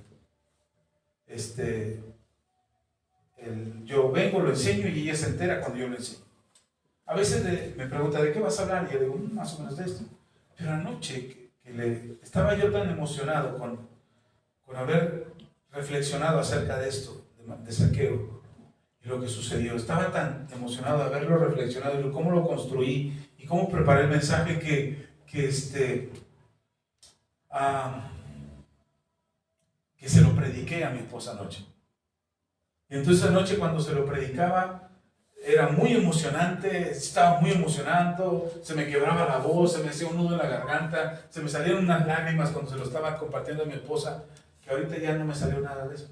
Yo vengo, lo enseño y ella se entera cuando yo lo enseño. A veces me pregunta, ¿de qué vas a hablar? Y yo digo, más o menos de esto. Pero anoche estaba yo tan emocionado con haber reflexionado acerca de esto, de Zaqueo, y lo que sucedió. Estaba tan emocionado de haberlo reflexionado y cómo lo construí y cómo preparé el mensaje que se lo prediqué a mi esposa anoche. Y entonces anoche cuando se lo predicaba, era muy emocionante, estaba muy emocionado, se me quebraba la voz, se me hacía un nudo en la garganta, se me salían unas lágrimas cuando se lo estaba compartiendo a mi esposa, que ahorita ya no me salió nada de eso.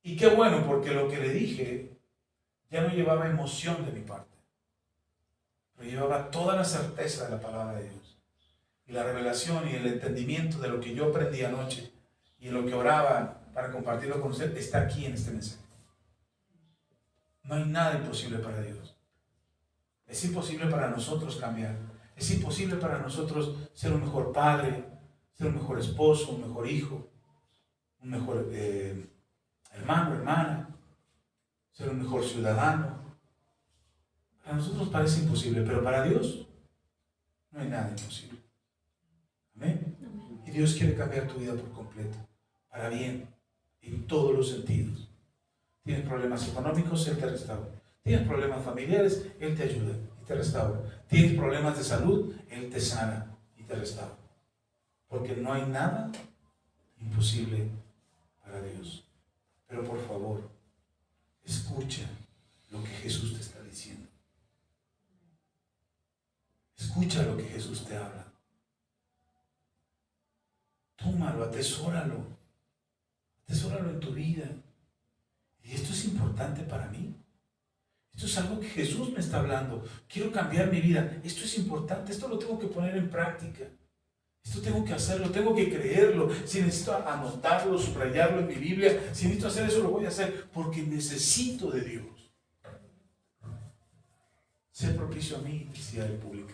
Y qué bueno, porque lo que le dije ya no llevaba emoción de mi parte, pero llevaba toda la certeza de la palabra de Dios. Y la revelación y el entendimiento de lo que yo aprendí anoche y lo que oraba para compartirlo con usted está aquí en este mensaje. No hay nada imposible para Dios. Es imposible para nosotros cambiar. Es imposible para nosotros ser un mejor padre, ser un mejor esposo, un mejor hijo, un mejor hermano, hermana, ser un mejor ciudadano. Para nosotros parece imposible, pero para Dios no hay nada imposible. Amén. Y Dios quiere cambiar tu vida por completo, para bien, en todos los sentidos. Tienes problemas económicos, Él te restaura. Tienes problemas familiares, Él te ayuda y te restaura. Tienes problemas de salud, Él te sana y te restaura. Porque no hay nada imposible para Dios. Pero por favor, escucha lo que Jesús te está diciendo. Escucha lo que Jesús te habla. Tómalo, atesóralo. Atesóralo en tu vida. Y esto es importante para mí. Esto es algo que Jesús me está hablando. Quiero cambiar mi vida. Esto es importante. Esto lo tengo que poner en práctica. Esto tengo que hacerlo. Tengo que creerlo. Si necesito anotarlo, subrayarlo en mi Biblia, si necesito hacer eso, lo voy a hacer. Porque necesito de Dios. Sé propicio a mí, decía el público.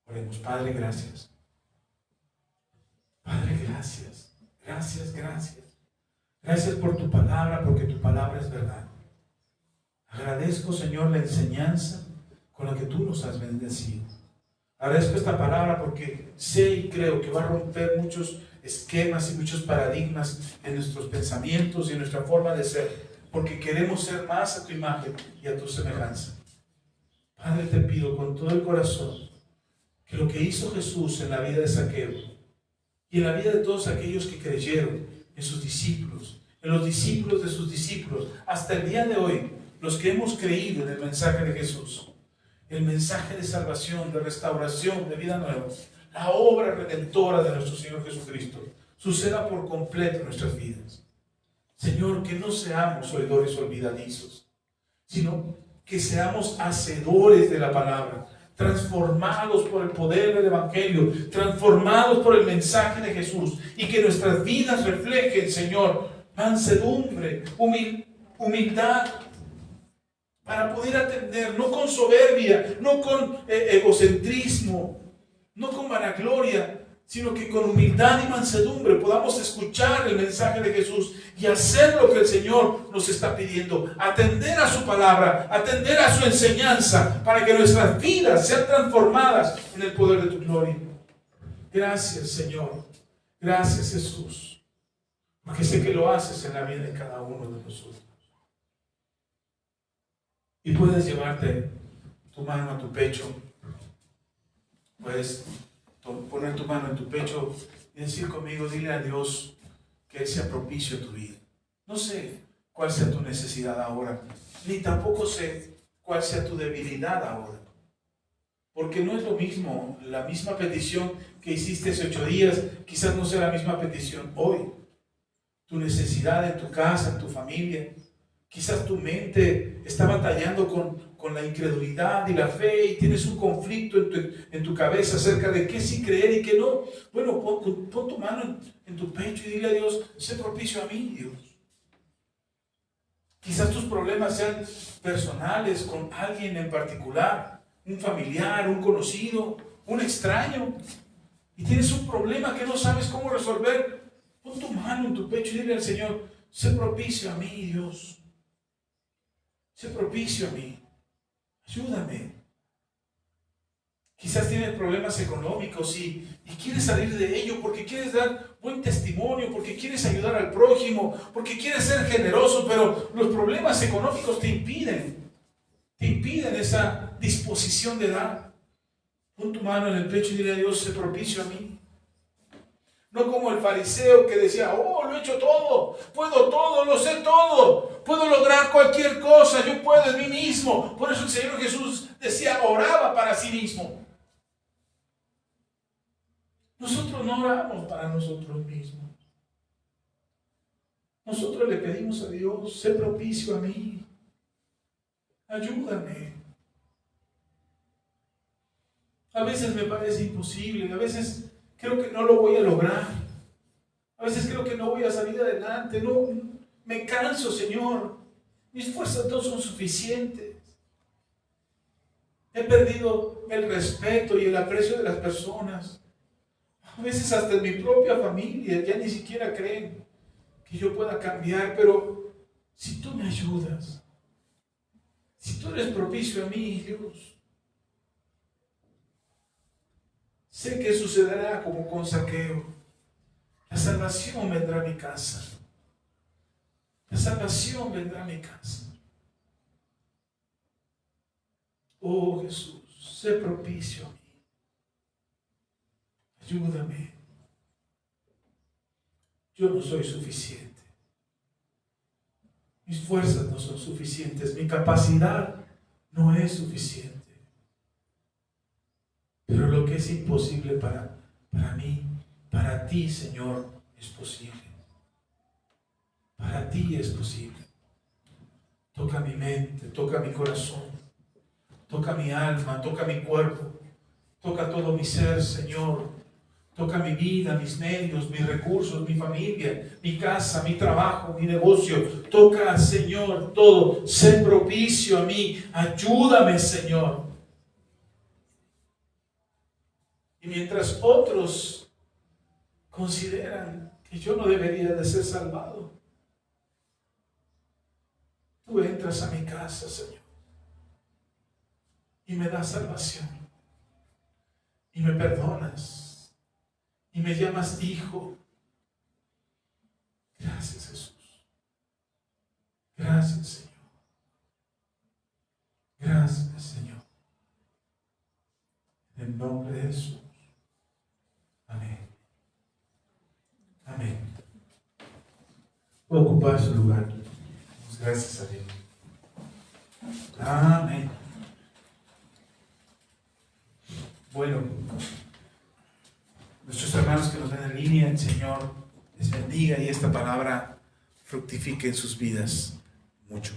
Oremos. Padre, gracias. Padre, gracias. Gracias, gracias. Gracias por tu palabra, porque tu palabra es verdad. Agradezco, Señor, la enseñanza con la que tú nos has bendecido. Agradezco esta palabra porque sé y creo que va a romper muchos esquemas y muchos paradigmas en nuestros pensamientos y en nuestra forma de ser, porque queremos ser más a tu imagen y a tu semejanza. Padre, te pido con todo el corazón que lo que hizo Jesús en la vida de Zaqueo y en la vida de todos aquellos que creyeron en sus discípulos, en los discípulos de sus discípulos, hasta el día de hoy, los que hemos creído en el mensaje de Jesús, el mensaje de salvación, de restauración, de vida nueva, la obra redentora de nuestro Señor Jesucristo, suceda por completo en nuestras vidas. Señor, que no seamos oidores olvidadizos, sino que seamos hacedores de la palabra, transformados por el poder del Evangelio, transformados por el mensaje de Jesús, y que nuestras vidas reflejen, Señor, mansedumbre, humildad, para poder atender, no con soberbia, no con egocentrismo, no con vanagloria, sino que con humildad y mansedumbre podamos escuchar el mensaje de Jesús y hacer lo que el Señor nos está pidiendo, atender a su palabra, atender a su enseñanza, para que nuestras vidas sean transformadas en el poder de tu gloria. Gracias, Señor. Gracias, Jesús, porque sé que lo haces en la vida de cada uno de nosotros. Y puedes llevarte tu mano a tu pecho, puedes poner tu mano en tu pecho y decir conmigo, dile a Dios que Él sea propicio a tu vida. No sé cuál sea tu necesidad ahora, ni tampoco sé cuál sea tu debilidad ahora. Porque no es lo mismo, la misma petición que hiciste hace 8 días, quizás no sea la misma petición hoy. Tu necesidad en tu casa, en tu familia, quizás tu mente está batallando con la incredulidad y la fe y tienes un conflicto en tu cabeza acerca de qué sí creer y qué no. Bueno, pon tu mano en tu pecho y dile a Dios, sé propicio a mí, Dios. Quizás tus problemas sean personales con alguien en particular, un familiar, un conocido, un extraño, y tienes un problema que no sabes cómo resolver. Pon tu mano en tu pecho y dile al Señor, sé propicio a mí, Dios. Sé propicio a mí. Ayúdame. Quizás tienes problemas económicos y quieres salir de ello porque quieres dar buen testimonio, porque quieres ayudar al prójimo, porque quieres ser generoso, pero los problemas económicos te impiden esa disposición de dar. Pon tu mano en el pecho y dile a Dios, sé propicio a mí. No como el fariseo que decía, oh, lo he hecho todo, puedo todo, lo sé todo, puedo lograr cualquier cosa, yo puedo en mí mismo. Por eso el Señor Jesús decía, oraba para sí mismo. Nosotros no oramos para nosotros mismos. Nosotros le pedimos a Dios, sé propicio a mí, ayúdame. A veces me parece imposible, a veces creo que no lo voy a lograr, a veces creo que no voy a salir adelante, no, me canso, Señor, mis fuerzas no son suficientes. He perdido el respeto y el aprecio de las personas. A veces hasta en mi propia familia ya ni siquiera creen que yo pueda cambiar, pero si tú me ayudas, si tú eres propicio a mí, Dios, sé que sucederá como con Zaqueo. La salvación vendrá a mi casa. La salvación vendrá a mi casa. Oh Jesús, sé propicio a mí. Ayúdame. Yo no soy suficiente. Mis fuerzas no son suficientes. Mi capacidad no es suficiente. Pero lo que es imposible para mí, para ti, Señor, es posible. Para ti es posible. Toca mi mente, toca mi corazón, toca mi alma, toca mi cuerpo, toca todo mi ser, Señor. Toca mi vida, mis medios, mis recursos, mi familia, mi casa, mi trabajo, mi negocio. Toca, Señor, todo. Sé propicio a mí. Ayúdame, Señor. Y mientras otros consideran que yo no debería de ser salvado, tú entras a mi casa, Señor, y me das salvación, y me perdonas, y me llamas hijo. Gracias, Jesús. Gracias, Señor. Gracias, Señor. En el nombre de Jesús. Amén. Amén. Voy a ocupar su lugar. Gracias a Dios. Amén. Bueno, nuestros hermanos que nos ven en línea, el Señor les bendiga y esta palabra fructifique en sus vidas mucho.